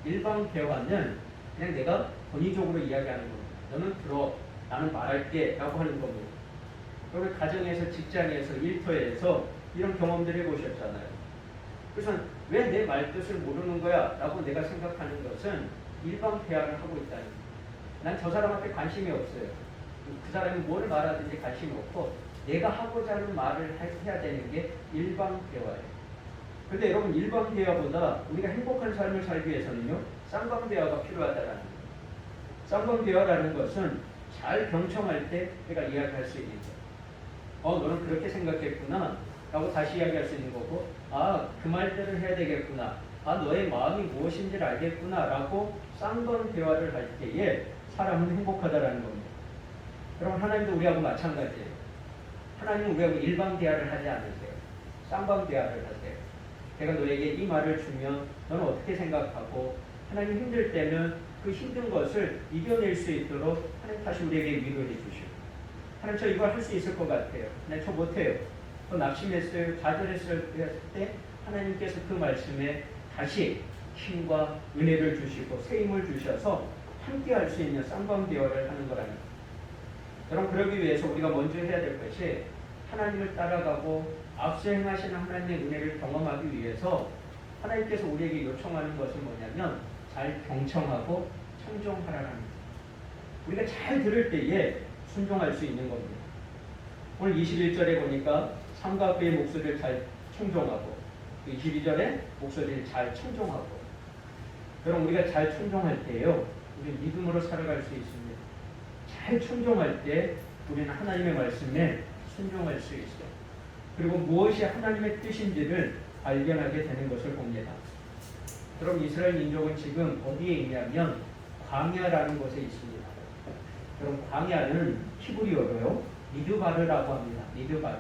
S1: 일방 대화는 그냥 내가 권위적으로 이야기하는 겁니다. 너는 들어, 나는 말할게 라고 하는 겁니다. 여러분 가정에서, 직장에서, 일터에서 이런 경험들 해보셨잖아요. 그래서 왜 내 말뜻을 모르는 거야? 라고 내가 생각하는 것은 일방 대화를 하고 있다는 거예요. 난 저 사람한테 관심이 없어요. 그 사람이 뭘 말하든지 관심이 없고 내가 하고자 하는 말을 해야 되는 게 일방 대화예요. 그런데 여러분 일방 대화보다 우리가 행복한 삶을 살기 위해서는요, 쌍방 대화가 필요하다라는 거예요. 쌍방 대화라는 것은 잘 경청할 때 내가 이야기할 수 있는 거예요. 너는 그렇게 생각했구나 라고 다시 이야기할 수 있는 거고, 그 말대로 해야 되겠구나, 너의 마음이 무엇인지를 알겠구나 라고 쌍방 대화를 할 때에 사람은 행복하다라는 겁니다. 여러분 하나님도 우리하고 마찬가지예요. 하나님은 우리하고 일방 대화를 하지 않으세요. 쌍방 대화를 하세요. 내가 너에게 이 말을 주면 너는 어떻게 생각하고, 하나님 힘들 때는 그 힘든 것을 이겨낼 수 있도록 하나님 다시 우리에게 위로해 주시고, 하나님 저 이걸 할 수 있을 것 같아요. 네, 저 못해요. 또 낙심했어요. 좌절했을 때 하나님께서 그 말씀에 다시 힘과 은혜를 주시고 새 힘을 주셔서 함께 할 수 있는 쌍방 대화를 하는 거라는 거예요. 여러분 그러기 위해서 우리가 먼저 해야 될 것이 하나님을 따라가고 앞서 행하시는 하나님의 은혜를 경험하기 위해서 하나님께서 우리에게 요청하는 것은 뭐냐면 잘 경청하고 청정하라는 거예요. 우리가 잘 들을 때에 순종할 수 있는 겁니다. 오늘 21절에 보니까 상과 그의 목소리를 잘 청정하고, 22절에 목소리를 잘 청정하고. 여러분 우리가 잘 청정할 때요, 우리 믿음으로 살아갈 수 있습니다. 잘 청정할 때 우리는 하나님의 말씀에 순종할 수 있어요. 그리고 무엇이 하나님의 뜻인지를 발견하게 되는 것을 봅니다. 여러분 이스라엘 민족은 지금 어디에 있냐면 광야라는 곳에 있습니다. 여러분 광야는 히브리어로요, 미드바르라고 합니다. 미드바르.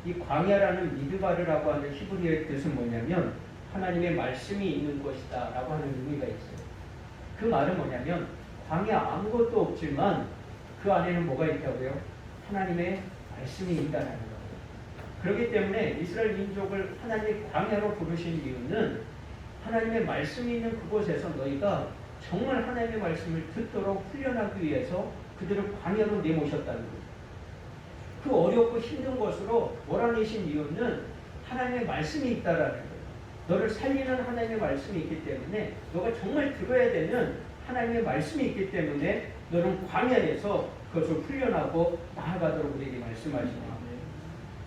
S1: 이 광야라는 미드바르라고 하는 히브리어의 뜻은 뭐냐면 하나님의 말씀이 있는 곳이다 라고 하는 의미가 있어요. 그 말은 뭐냐면 광야 아무것도 없지만 그 안에는 뭐가 있다고요? 하나님의 말씀이 있다는 거예요. 그렇기 때문에 이스라엘 민족을 하나님의 광야로 부르신 이유는 하나님의 말씀이 있는 그곳에서 너희가 정말 하나님의 말씀을 듣도록 훈련하기 위해서 그들을 광야로 내모셨다는 거예요. 그 어렵고 힘든 것으로 몰아내신 이유는 하나님의 말씀이 있다라는 거예요. 너를 살리는 하나님의 말씀이 있기 때문에 너가 정말 들어야 되는 하나님의 말씀이 있기 때문에 너는 광야에서 그것을 훈련하고 나아가도록 우리에게 말씀하시는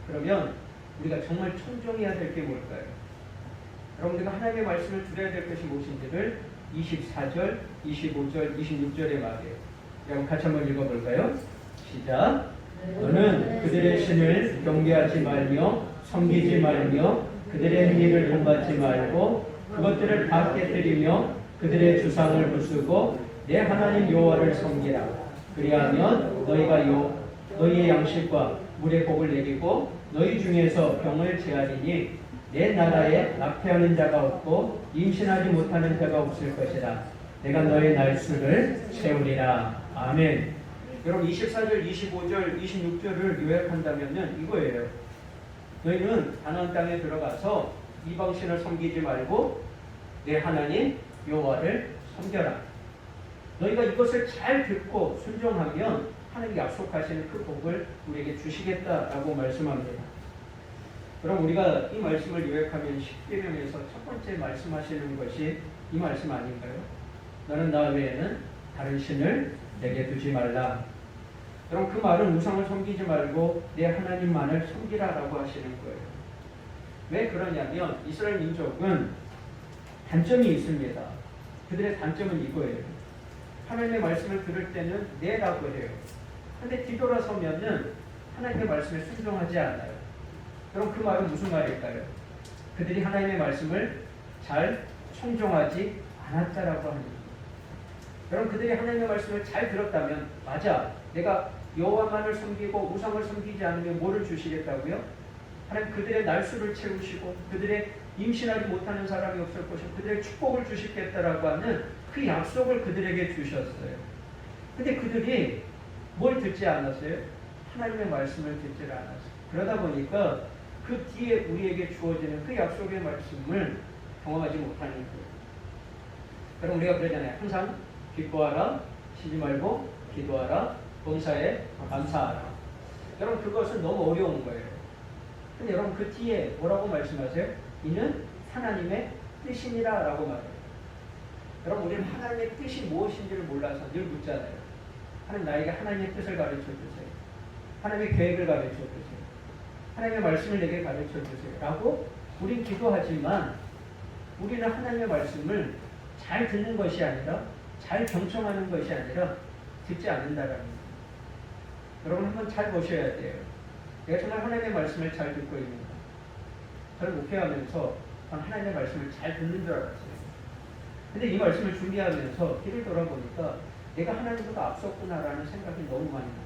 S1: 그러면 우리가 정말 청종해야 될 게 뭘까요? 여러분들과 하나님의 말씀을 들어야 될 것이 무엇인지를 24절, 25절, 26절에 말해요. 여러분 같이 한번 읽어볼까요? 시작. 너는 그들의 신을 경배하지 말며 섬기지 말며 그들의 행위를 본받지 말고 그것들을 다 깨뜨리며 그들의 주상을 부수고 내 하나님 여호와를 섬기라. 그리하면 너희가 너희의 양식과 물의 복을 내리고 너희 중에서 병을 제하리니 내 나라에 낙태하는 자가 없고 임신하지 못하는 자가 없을 것이라. 내가 너희 날수를 채우리라. 아멘. 여러분 24절, 25절, 26절을 요약한다면 이거예요. 너희는 가나안 땅에 들어가서 이방신을 섬기지 말고 내 하나님 여호와를 섬겨라. 너희가 이것을 잘 듣고 순종하면 하나님 약속하시는 그 복을 우리에게 주시겠다라고 말씀합니다. 그럼 우리가 이 말씀을 요약하면 10계명에서 첫 번째 말씀하시는 것이 이 말씀 아닌가요? 너는 나 외에는 다른 신을 내게 두지 말라. 그럼 그 말은 우상을 섬기지 말고 내 하나님만을 섬기라라고 하시는 거예요. 왜 그러냐면 이스라엘 민족은 단점이 있습니다. 그들의 단점은 이거예요. 하나님의 말씀을 들을 때는 네라고 해요. 근데 뒤돌아서면은 하나님의 말씀에 순종하지 않아요. 그럼 그 말은 무슨 말일까요? 그들이 하나님의 말씀을 잘 청종하지 않았다라고 하는 거예요. 여러분 그들이 하나님의 말씀을 잘 들었다면 맞아. 내가 여호와만을 섬기고 우상을 섬기지 않으면 뭐를 주시겠다고요? 하나님 그들의 날수를 채우시고 그들의 임신하지 못하는 사람이 없을 것이고 그들의 축복을 주시겠다라고 하는 그 약속을 그들에게 주셨어요. 근데 그들이 뭘 듣지 않았어요? 하나님의 말씀을 듣지 않았어요. 그러다 보니까 그 뒤에 우리에게 주어지는 그 약속의 말씀을 경험하지 못하는 거예요. 그럼 우리가 그러잖아요. 항상 기뻐하라, 쉬지 말고 기도하라, 범사에 감사하라. 여러분 그것은 너무 어려운 거예요. 근데 여러분 그 뒤에 뭐라고 말씀하세요? 이는 하나님의 뜻이니라 라고 말해요. 여러분 우리는 하나님의 뜻이 무엇인지를 몰라서 늘 묻잖아요. 하나님 나에게 하나님의 뜻을 가르쳐 주세요. 하나님의 계획을 가르쳐 주세요. 하나님의 말씀을 내게 가르쳐 주세요. 라고 우린 기도하지만 우리는 하나님의 말씀을 잘 듣는 것이 아니라 잘 경청하는 것이 아니라 듣지 않는다라는 거예요. 여러분 한번 잘 보셔야 돼요. 내가 정말 하나님의 말씀을 잘 듣고 있는가? 저를 목회하면서 하나님의 말씀을 잘 듣는 줄 알았어요. 근데 이 말씀을 준비하면서 뒤를 돌아보니까 내가 하나님보다 앞섰구나라는 생각이 너무 많이 나요.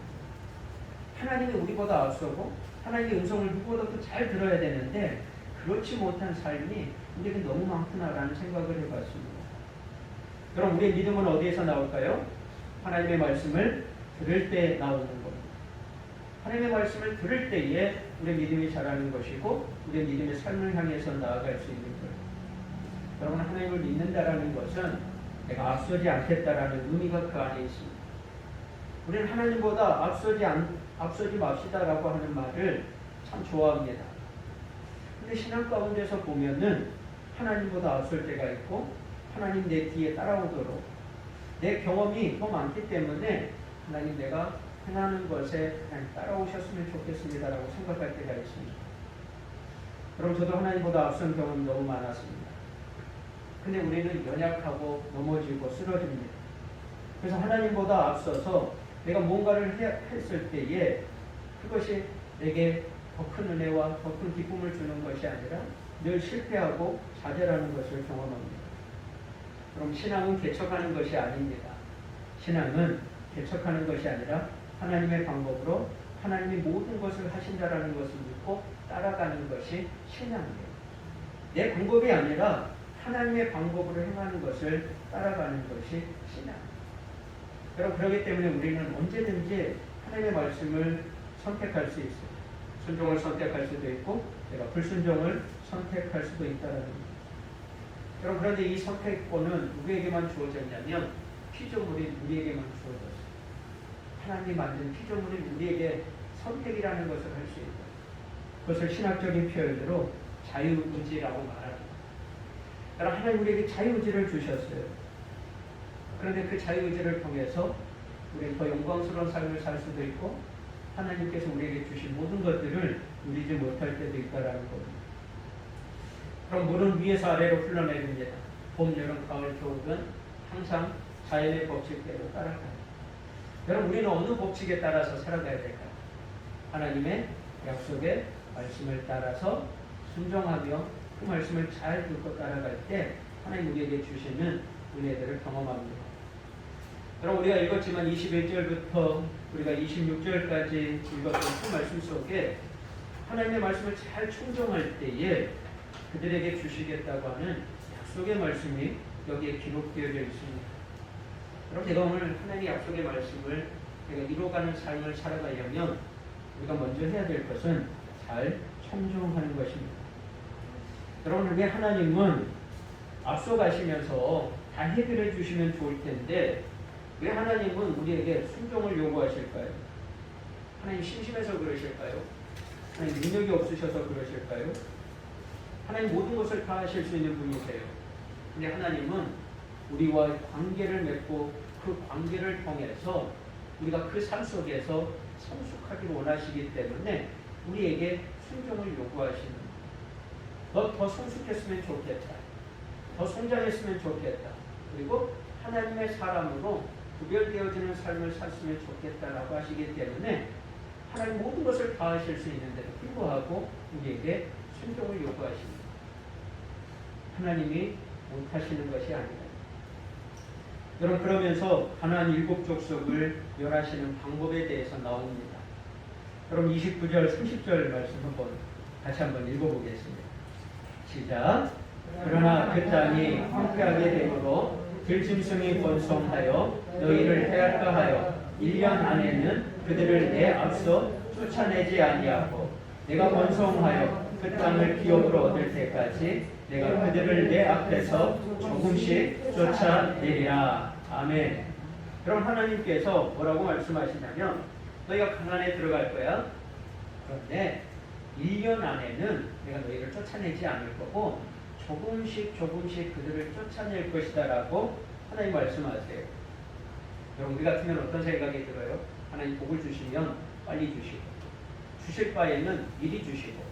S1: 하나님이 우리보다 앞서고 하나님의 음성을 누구보다 더 잘 들어야 되는데 그렇지 못한 삶이 우리에게 너무 많구나라는 생각을 해봤습니다. 그럼 우리의 믿음은 어디에서 나올까요? 하나님의 말씀을 들을 때 나오는 겁니다. 하나님의 말씀을 들을 때에 우리의 믿음이 자라는 것이고 우리의 믿음의 삶을 향해서 나아갈 수 있는 거예요. 여러분 하나님을 믿는다라는 것은 내가 앞서지 않겠다라는 의미가 그 안에 있습니다. 우리는 하나님보다 앞서지 맙시다라고 하는 말을 참 좋아합니다. 근데 신앙 가운데서 보면은 하나님보다 앞설 때가 있고 하나님 내 뒤에 따라오도록 내 경험이 더 많기 때문에 하나님 내가 행하는 것에 그냥 따라오셨으면 좋겠습니다라고 생각할 때가 있습니다. 그럼 저도 하나님보다 앞선 경험이 너무 많았습니다. 근데 우리는 연약하고 넘어지고 쓰러집니다. 그래서 하나님보다 앞서서 내가 뭔가를 했을 때에 그것이 내게 더 큰 은혜와 더 큰 기쁨을 주는 것이 아니라 늘 실패하고 좌절하는 것을 경험합니다. 그럼 신앙은 개척하는 것이 아닙니다. 신앙은 개척하는 것이 아니라 하나님의 방법으로 하나님이 모든 것을 하신다라는 것을 믿고 따라가는 것이 신앙이에요. 내 방법이 아니라 하나님의 방법으로 행하는 것을 따라가는 것이 신앙. 여러분, 그렇기 때문에 우리는 언제든지 하나님의 말씀을 선택할 수 있어요. 순종을 선택할 수도 있고 내가 불순종을 선택할 수도 있다는 겁니다. 여러분, 그런데 이 선택권은 누구에게만 주어졌냐면 피조물인 우리에게만 주어졌어요. 하나님이 만든 피조물인 우리에게 선택이라는 것을 할 수 있다. 그것을 신학적인 표현으로 자유의지라고 말합니다. 여러분, 하나님 우리에게 자유의지를 주셨어요. 그런데 그 자유의지를 통해서 우리 더 영광스러운 삶을 살 수도 있고 하나님께서 우리에게 주신 모든 것들을 누리지 못할 때도 있다라는 겁니다. 그럼 물은 위에서 아래로 흘러내립니다. 봄, 여름, 가을, 겨울은 항상 자연의 법칙대로 따라가요. 여러분, 우리는 어느 법칙에 따라서 살아가야 될까요? 하나님의 약속의 말씀을 따라서 순종하며 그 말씀을 잘 듣고 따라갈 때 하나님 우리에게 주시는 은혜들을 경험합니다. 여러분, 우리가 읽었지만 21절부터 우리가 26절까지 읽었던 그 말씀 속에 하나님의 말씀을 잘 충정할 때에 그들에게 주시겠다고 하는 약속의 말씀이 여기에 기록되어 있습니다. 여러분, 제가 오늘 하나님의 약속의 말씀을 내가 이루어가는 삶을 살아가려면 우리가 먼저 해야 될 것은 잘 청종하는 것입니다. 여러분, 왜 하나님은 앞서가시면서 다 해결해 주시면 좋을 텐데 왜 하나님은 우리에게 순종을 요구하실까요? 하나님 심심해서 그러실까요? 하나님 능력이 없으셔서 그러실까요? 하나님 모든 것을 다 하실 수 있는 분이세요. 근데 하나님은 우리와 관계를 맺고 그 관계를 통해서 우리가 그 삶 속에서 성숙하기를 원하시기 때문에 우리에게 순종을 요구하시는 거예요. 더 성숙했으면 좋겠다. 더 성장했으면 좋겠다. 그리고 하나님의 사람으로 구별되어지는 삶을 살았으면 좋겠다라고 하시기 때문에 하나님 모든 것을 다 하실 수 있는데도 불구하고 우리에게 순종을 요구하십니다. 하나님이 못하시는 것이 아니라. 여러분, 그러면서 가나안 7족속을 멸하시는 방법에 대해서 나옵니다. 여러분, 29절, 30절 말씀 같이 한번 읽어보겠습니다. 시작. 그러나 그 땅이 황폐하게 되므로 들짐승이 번성하여 너희를 해할까 하여 1년 안에는 그들을 내 앞서 쫓아내지 아니하고 내가 번성하여 그 땅을 기업으로 얻을 때까지 내가 그들을 내 앞에서 조금씩 쫓아내리라. 아멘. 그럼 하나님께서 뭐라고 말씀하시냐면 너희가 가나안에 들어갈 거야. 그런데 1년 안에는 내가 너희를 쫓아내지 않을 거고 조금씩 그들을 쫓아낼 것이다 라고 하나님 말씀하세요. 여러분, 우리 같으면 어떤 생각이 들어요? 하나님 복을 주시면 빨리 주시고 주실 바에는 미리 주시고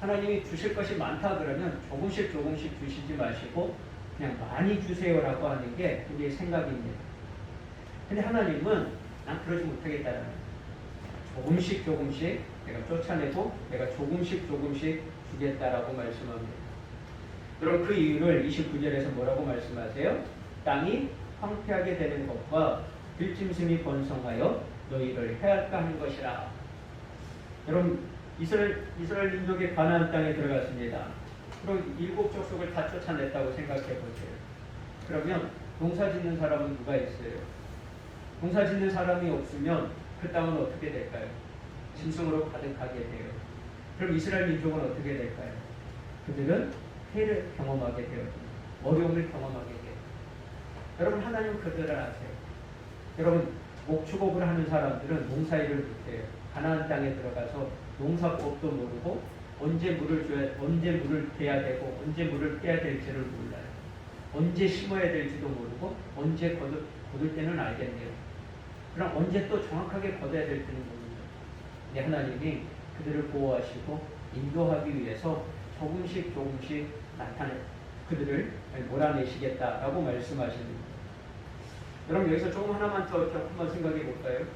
S1: 하나님이 주실 것이 많다 그러면 조금씩 주시지 마시고 그냥 많이 주세요라고 하는 게 우리의 생각입니다. 근데 하나님은 난 그러지 못하겠다라는 거예요. 조금씩 내가 쫓아내고 내가 조금씩 주겠다라고 말씀합니다. 여러분, 그 이유를 29절에서 뭐라고 말씀하세요? 땅이 황폐하게 되는 것과 들짐승이 번성하여 너희를 해할까 하는 것이라. 여러분, 이스라엘 민족이 가나안 땅에 들어갔습니다. 그럼 7족속을 다 쫓아냈다고 생각해 보세요. 그러면 농사 짓는 사람은 누가 있어요? 농사 짓는 사람이 없으면 그 땅은 어떻게 될까요? 짐승으로 가득하게 돼요. 그럼 이스라엘 민족은 어떻게 될까요? 그들은 해를 경험하게 되어집니다. 어려움을 경험하게 돼요. 여러분, 하나님 그들을 아세요. 여러분, 목축업을 하는 사람들은 농사일을 못해요. 가나안 땅에 들어가서 농사법도 모르고 언제 물을 대야 되고 언제 물을 빼야 될지를 몰라요. 언제 심어야 될지도 모르고 언제 거둘 때는 알겠네요. 그럼 언제 또 정확하게 거둬야 될지는 모릅니다. 근데 하나님이 그들을 보호하시고 인도하기 위해서 조금씩 그들을 몰아내시겠다라고 말씀하십니다. 여러분, 여기서 조금 하나만 더 한번 생각해 볼까요?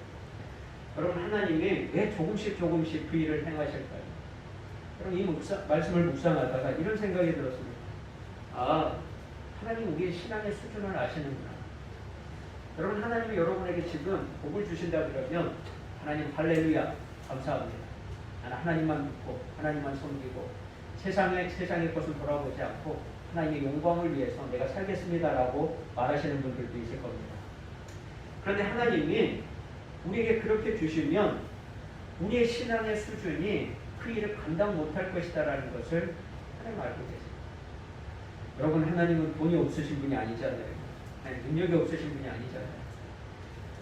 S1: 여러분, 하나님이 왜 조금씩 그 일을 행하실까요? 여러분, 이 말씀을 묵상하다가 이런 생각이 들었습니다. 하나님 우리의 신앙의 수준을 아시는구나. 여러분, 하나님이 여러분에게 지금 복을 주신다 그러면 하나님 할렐루야 감사합니다. 나는 하나님만 믿고 하나님만 섬기고 세상의 것을 돌아보지 않고 하나님의 영광을 위해서 내가 살겠습니다라고 말하시는 분들도 있을 겁니다. 그런데 하나님이 우리에게 그렇게 주시면 우리의 신앙의 수준이 그 일을 감당 못할 것이다라는 것을 하나님 알고 계세요. 여러분, 하나님은 돈이 없으신 분이 아니잖아요. 아니, 능력이 없으신 분이 아니잖아요.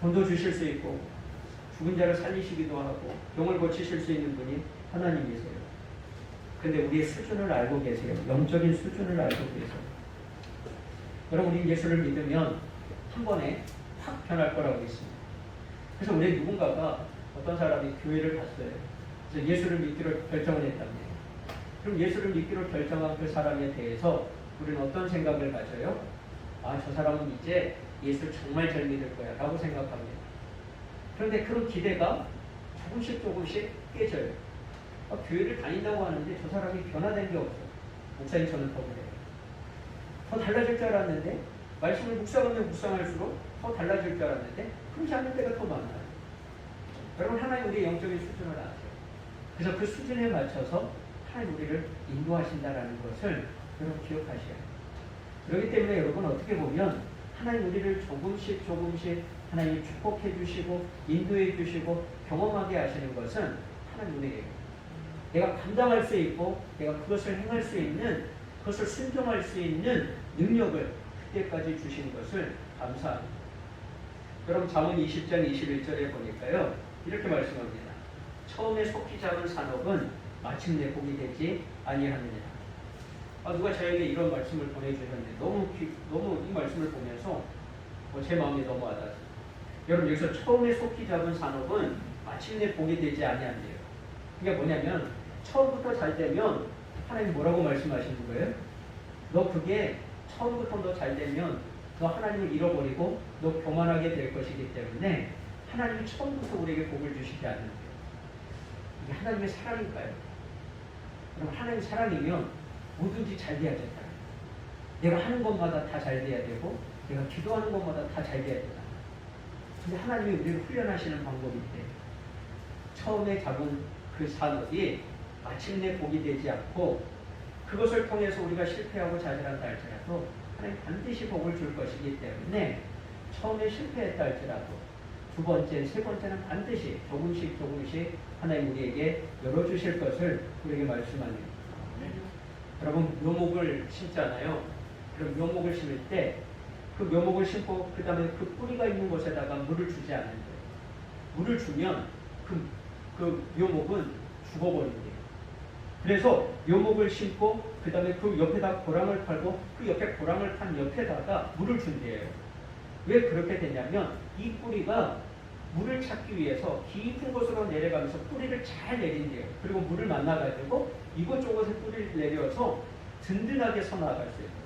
S1: 돈도 주실 수 있고 죽은 자를 살리시기도 하고 병을 고치실 수 있는 분이 하나님이세요. 근데 우리의 수준을 알고 계세요. 영적인 수준을 알고 계세요. 여러분, 우리 예수를 믿으면 한 번에 확 변할 거라고 믿습니다. 그래서 우리 누군가가 어떤 사람이 교회를 갔어요. 그래서 예수를 믿기로 결정을 했답니다. 그럼 예수를 믿기로 결정한 그 사람에 대해서 우리는 어떤 생각을 가져요? 아, 저 사람은 이제 예수를 정말 잘 믿을 거야 라고 생각합니다. 그런데 그런 기대가 조금씩 깨져요. 교회를 다닌다고 하는데 저 사람이 변화된 게 없어요. 목사님, 저는 더 그래요. 더 달라질 줄 알았는데, 말씀을 묵상하면 묵상할수록 더 달라질 줄 알았는데 그렇지 않는 때가 더 많아요. 여러분, 하나님 우리의 영적인 수준을 아세요. 그래서 그 수준에 맞춰서 하나님 우리를 인도하신다라는 것을 여러분 기억하셔야 해요. 그렇기 때문에 여러분, 어떻게 보면 하나님 우리를 조금씩 하나님이 축복해 주시고 인도해 주시고 경험하게 하시는 것은 하나님 은혜예요. 내가 감당할 수 있고 내가 그것을 행할 수 있는, 그것을 순종할 수 있는 능력을 그때까지 주신 것을 감사합니다. 여러분, 잠언 20장 21절에 보니까요, 이렇게 말씀합니다. 처음에 속히 잡은 산업은 마침내 복이 되지 아니하느니라. 누가 저에게 이런 말씀을 보내주셨는데 너무 이 말씀을 보면서 제 마음이 너무 와닿았어요. 여러분, 여기서 처음에 속히 잡은 산업은 마침내 복이 되지 아니한대요. 이게 뭐냐면 처음부터 잘 되면 하나님 뭐라고 말씀하시는 거예요? 너 그게 처음부터 너 잘 되면 너 하나님을 잃어버리고 너 교만하게 될 것이기 때문에 하나님이 처음부터 우리에게 복을 주시지 않는데요. 이게 하나님의 사랑일까요? 그럼 하나님의 사랑이면 뭐든지 잘 돼야 된다. 내가 하는 것마다 다 잘 돼야 되고 내가 기도하는 것마다 다 잘 돼야 된다. 근데 하나님이 우리를 훈련하시는 방법이 있대요. 처음에 잡은 그 산업이 마침내 복이 되지 않고 그것을 통해서 우리가 실패하고 좌절한다 할지라도 하나님 반드시 복을 줄 것이기 때문에 처음에 실패했다 할지라도 두 번째, 세 번째는 반드시 조금씩 하나님 우리에게 열어주실 것을 우리에게 말씀합니다. 여러분, 묘목을 심잖아요. 그럼 묘목을 심을 때 그 묘목을 심고 그 다음에 그 뿌리가 있는 곳에다가 물을 주지 않는 거예요. 물을 주면 그 묘목은 죽어버린대요. 그래서 묘목을 심고 그 다음에 그 옆에다 고랑을 팔고 그 옆에 고랑을 판 옆에다가 물을 준대요. 왜 그렇게 되냐면 이 뿌리가 물을 찾기 위해서 깊은 곳으로 내려가면서 뿌리를 잘 내린대요. 그리고 물을 만나가지고 이곳저곳에 뿌리를 내려서 든든하게 서 나갈 수 있어요.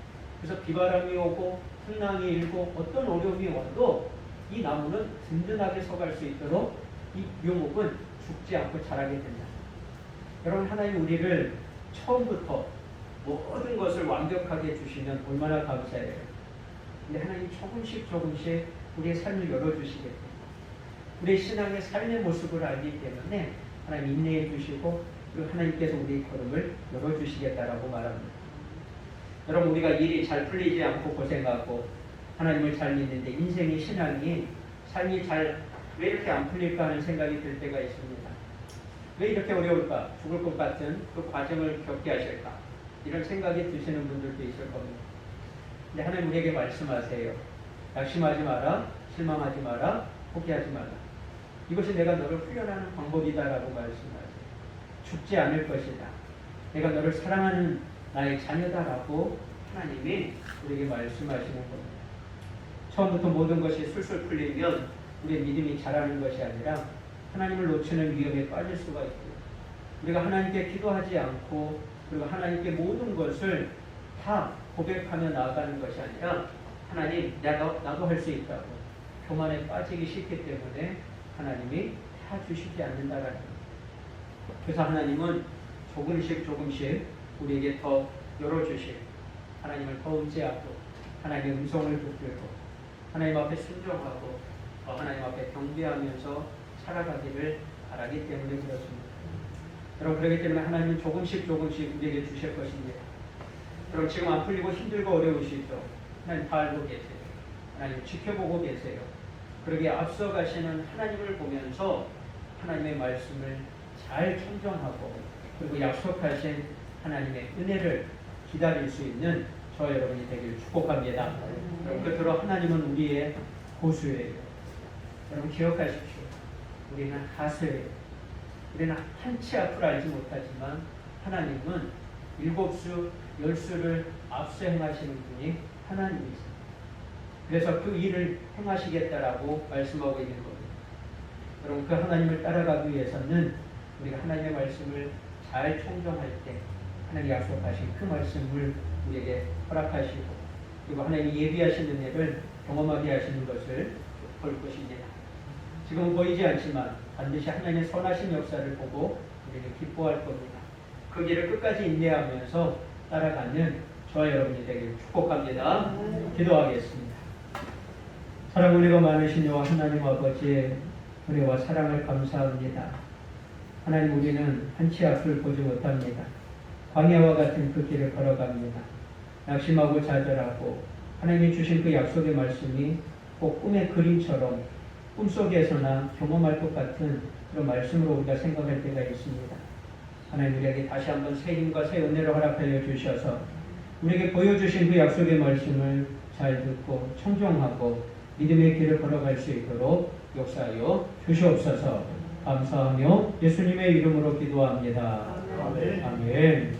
S1: 그래서 비바람이 오고 풍랑이 일고 어떤 어려움이 와도 이 나무는 든든하게 서갈 수 있도록 이 묘목은 죽지 않고 자라게 된다. 여러분, 하나님 우리를 처음부터 모든 것을 완벽하게 주시면 얼마나 감사해요. 근데 하나님 조금씩 우리의 삶을 열어주시겠다. 우리의 신앙의 삶의 모습을 알기 때문에 하나님 인내해 주시고 그리고 하나님께서 우리의 걸음을 열어주시겠다라고 말합니다. 여러분, 우리가 일이 잘 풀리지 않고 고생하고 하나님을 잘 믿는데 인생의 신앙이 삶이 왜 이렇게 안 풀릴까 하는 생각이 들 때가 있습니다. 왜 이렇게 어려울까? 죽을 것 같은 그 과정을 겪게 하실까? 이런 생각이 드시는 분들도 있을 겁니다. 근데 하나님 우리에게 말씀하세요. 낙심하지 마라, 실망하지 마라, 포기하지 마라. 이것이 내가 너를 훈련하는 방법이다라고 말씀하세요. 죽지 않을 것이다. 내가 너를 사랑하는 나의 자녀다라고 하나님이 우리에게 말씀하시는 겁니다. 처음부터 모든 것이 술술 풀리면 우리의 믿음이 자라는 것이 아니라 하나님을 놓치는 위험에 빠질 수가 있고요. 우리가 하나님께 기도하지 않고 그리고 하나님께 모든 것을 다 고백하며 나아가는 것이 아니라 하나님, 나도 할 수 있다고 교만에 빠지기 쉽기 때문에 하나님이 다 주시지 않는다라는 거예요. 그래서 하나님은 조금씩 우리에게 더 열어주시고 하나님을 더 의지하고 하나님의 음성을 붙들고 하나님 앞에 순종하고 하나님 앞에 경배하면서 살아가기를 바라기 때문에 그렇습니다. 여러분, 그렇기 때문에 하나님은 조금씩 우리에게 주실 것입니다. 여러분, 지금 안 풀리고 힘들고 어려우시죠? 하나님 다 알고 계세요. 하나님 지켜보고 계세요. 그러게 앞서 가시는 하나님을 보면서 하나님의 말씀을 잘 청정하고 그리고 약속하신 하나님의 은혜를 기다릴 수 있는 저 여러분이 되기를 축복합니다. 여러분 끝으로 하나님은 우리의 고수예요. 여러분 기억하십시오. 우리는 하수예요. 우리는 한치 앞을 알지 못하지만 하나님은 7수, 10수를 앞서 행하시는 분이 하나님이십니다. 그래서 그 일을 행하시겠다라고 말씀하고 있는 겁니다. 여러분 그 하나님을 따라가기 위해서는 우리가 하나님의 말씀을 잘 청정할 때 하나님 약속하신 그 말씀을 우리에게 허락하시고 그리고 하나님이 예비하신 은혜를 경험하게 하시는 것을 볼 것입니다. 지금 보이지 않지만 반드시 하나님의 선하신 역사를 보고 우리는 기뻐할 겁니다. 그 길을 끝까지 인내하면서 따라가는 저와 여러분이 되기를 축복합니다. 기도하겠습니다. 사랑 은혜가 많으신 여호와 하나님 아버지의 은혜와 사랑을 감사합니다. 하나님 우리는 한치 앞을 보지 못합니다. 광야와 같은 그 길을 걸어갑니다. 낙심하고 좌절하고 하나님이 주신 그 약속의 말씀이 꼭 꿈의 그림처럼 꿈속에서나 경험할 것 같은 그런 말씀으로 우리가 생각할 때가 있습니다. 하나님 우리에게 다시 한번 새 힘과 새 은혜를 허락하여 주셔서 우리에게 보여주신 그 약속의 말씀을 잘 듣고 청종하고 믿음의 길을 걸어갈 수 있도록 역사하여 주시옵소서. 감사하며 예수님의 이름으로 기도합니다.
S3: 아멘.
S1: 아멘.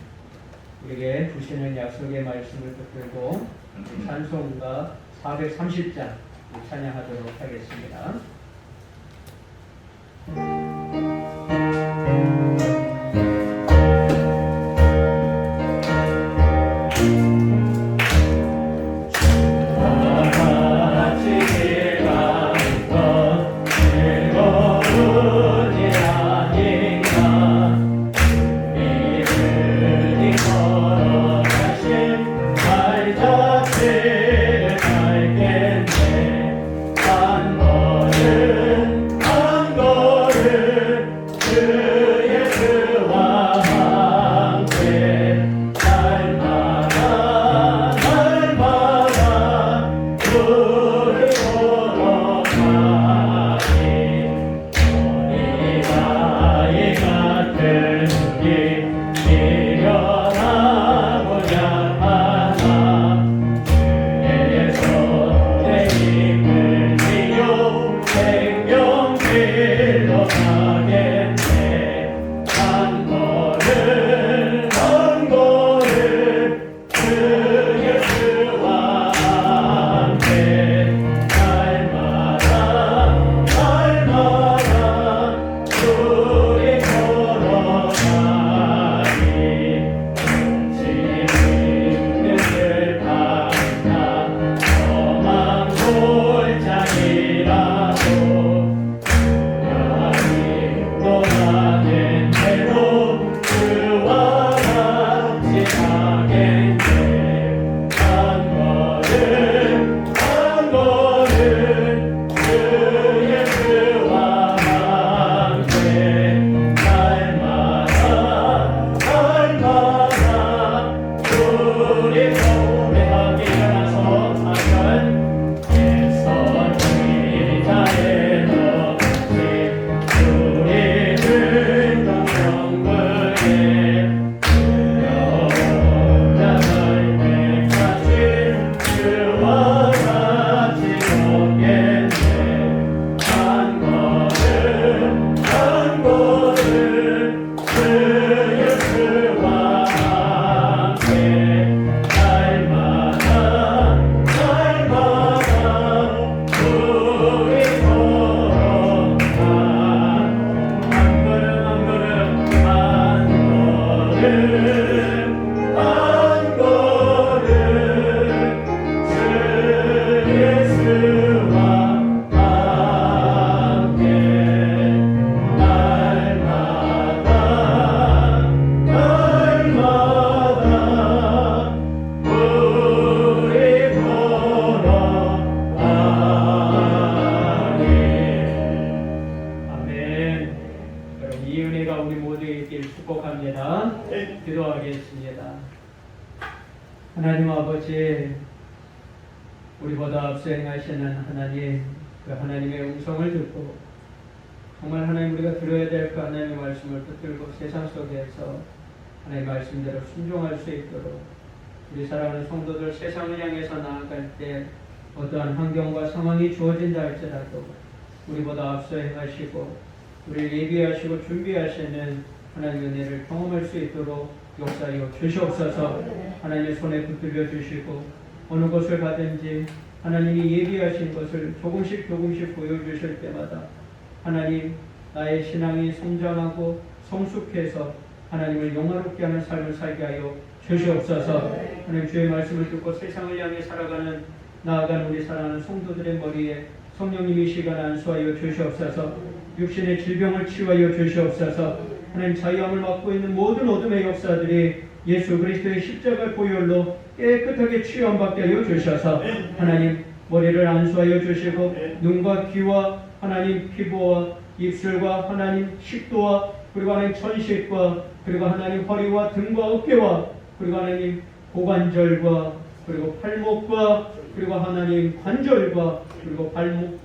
S1: 우리에게 주시는 약속의 말씀을 붙들고 찬송가 430장 찬양하도록 하겠습니다. 기도하겠습니다. 하나님 아버지, 우리보다 앞서 행하시는 하나님, 그 하나님의 음성을 듣고 정말 하나님 우리가 들어야 될 그 하나님의 말씀을 붙들고 세상 속에서 하나님의 말씀대로 순종할 수 있도록 우리 사랑하는 성도들 세상을 향해서 나아갈 때 어떠한 환경과 상황이 주어진다 할지라도 우리보다 앞서 행하시고 우리를 예비하시고 준비하시는 하나님의 은혜를 경험할 수 있도록 역사하여 주시옵소서. 하나님의 손에 붙들려 주시고 어느 곳을 가든지 하나님이 예비하신 것을 조금씩 보여주실 때마다 하나님 나의 신앙이 성장하고 성숙해서 하나님을 영화롭게 하는 삶을 살게 하여 주시옵소서. 하나님 주의 말씀을 듣고 세상을 향해 나아가는 우리 사랑하는 성도들의 머리에 성령님이 시간 안수하여 주시옵소서. 육신의 질병을 치유하여 주시옵소서. 하나님 자유함을 맡고 있는 모든 어둠의 역사들이 예수 그리스도의 십자가 보혈로 깨끗하게 치유함받게 하여 주셔서 하나님 머리를 안수하여 주시고 눈과 귀와 하나님 피부와 입술과 하나님 식도와 그리고 하나님 천식과 그리고 하나님 허리와 등과 어깨와 그리고 하나님 고관절과 그리고 팔목과 그리고 하나님 관절과 그리고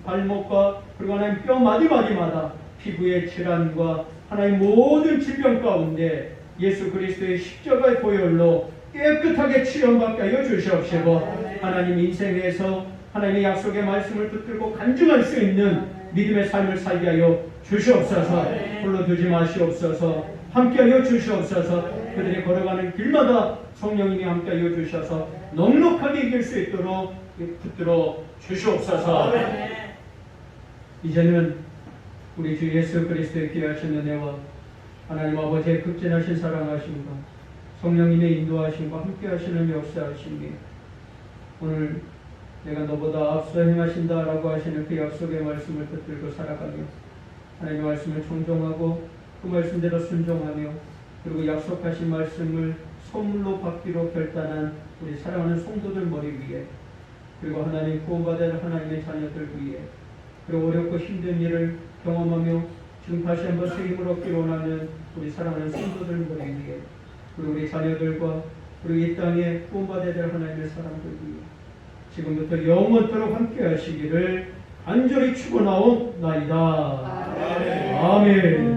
S1: 발목과 그리고 하나님 뼈 마디마디마다 피부의 질환과 하나님 모든 질병 가운데 예수 그리스도의 십자가의 보혈로 깨끗하게 치료받게 하여 주시옵시고 하나님 인생에서 하나님의 약속의 말씀을 붙들고 간증할 수 있는 믿음의 삶을 살게 하여 주시옵소서. 홀로 두지 마시옵소서. 함께하여 주시옵소서. 그들이 걸어가는 길마다 성령님이 함께하여 주셔서 넉넉하게 이길 수 있도록 붙들어 주시옵소서. 이제는 우리 주 예수 그리스도의 귀하신 은혜와 하나님 아버지의 극진하신 사랑하심과 성령님의 인도하심과 함께하시는 역사하심이 오늘 내가 너보다 앞서 행하신다라고 하시는 그 약속의 말씀을 붙들고 살아가며 하나님의 말씀을 청종하고 그 말씀대로 순종하며 그리고 약속하신 말씀을 선물로 받기로 결단한 우리 사랑하는 성도들 머리 위에 그리고 하나님 구원받을 하나님의 자녀들 위에 그리고 어렵고 힘든 일을 경험하며 지금 다시 한번 새 힘을 얻기 원하는 우리 사랑하는 성도들 머리 위에 그리고 우리 자녀들과 그리고 이 땅에 구원받아야 될 하나님의 사람들 위에 지금부터 영원토록 함께 하시기를 간절히 축원하옵나이다. 아멘.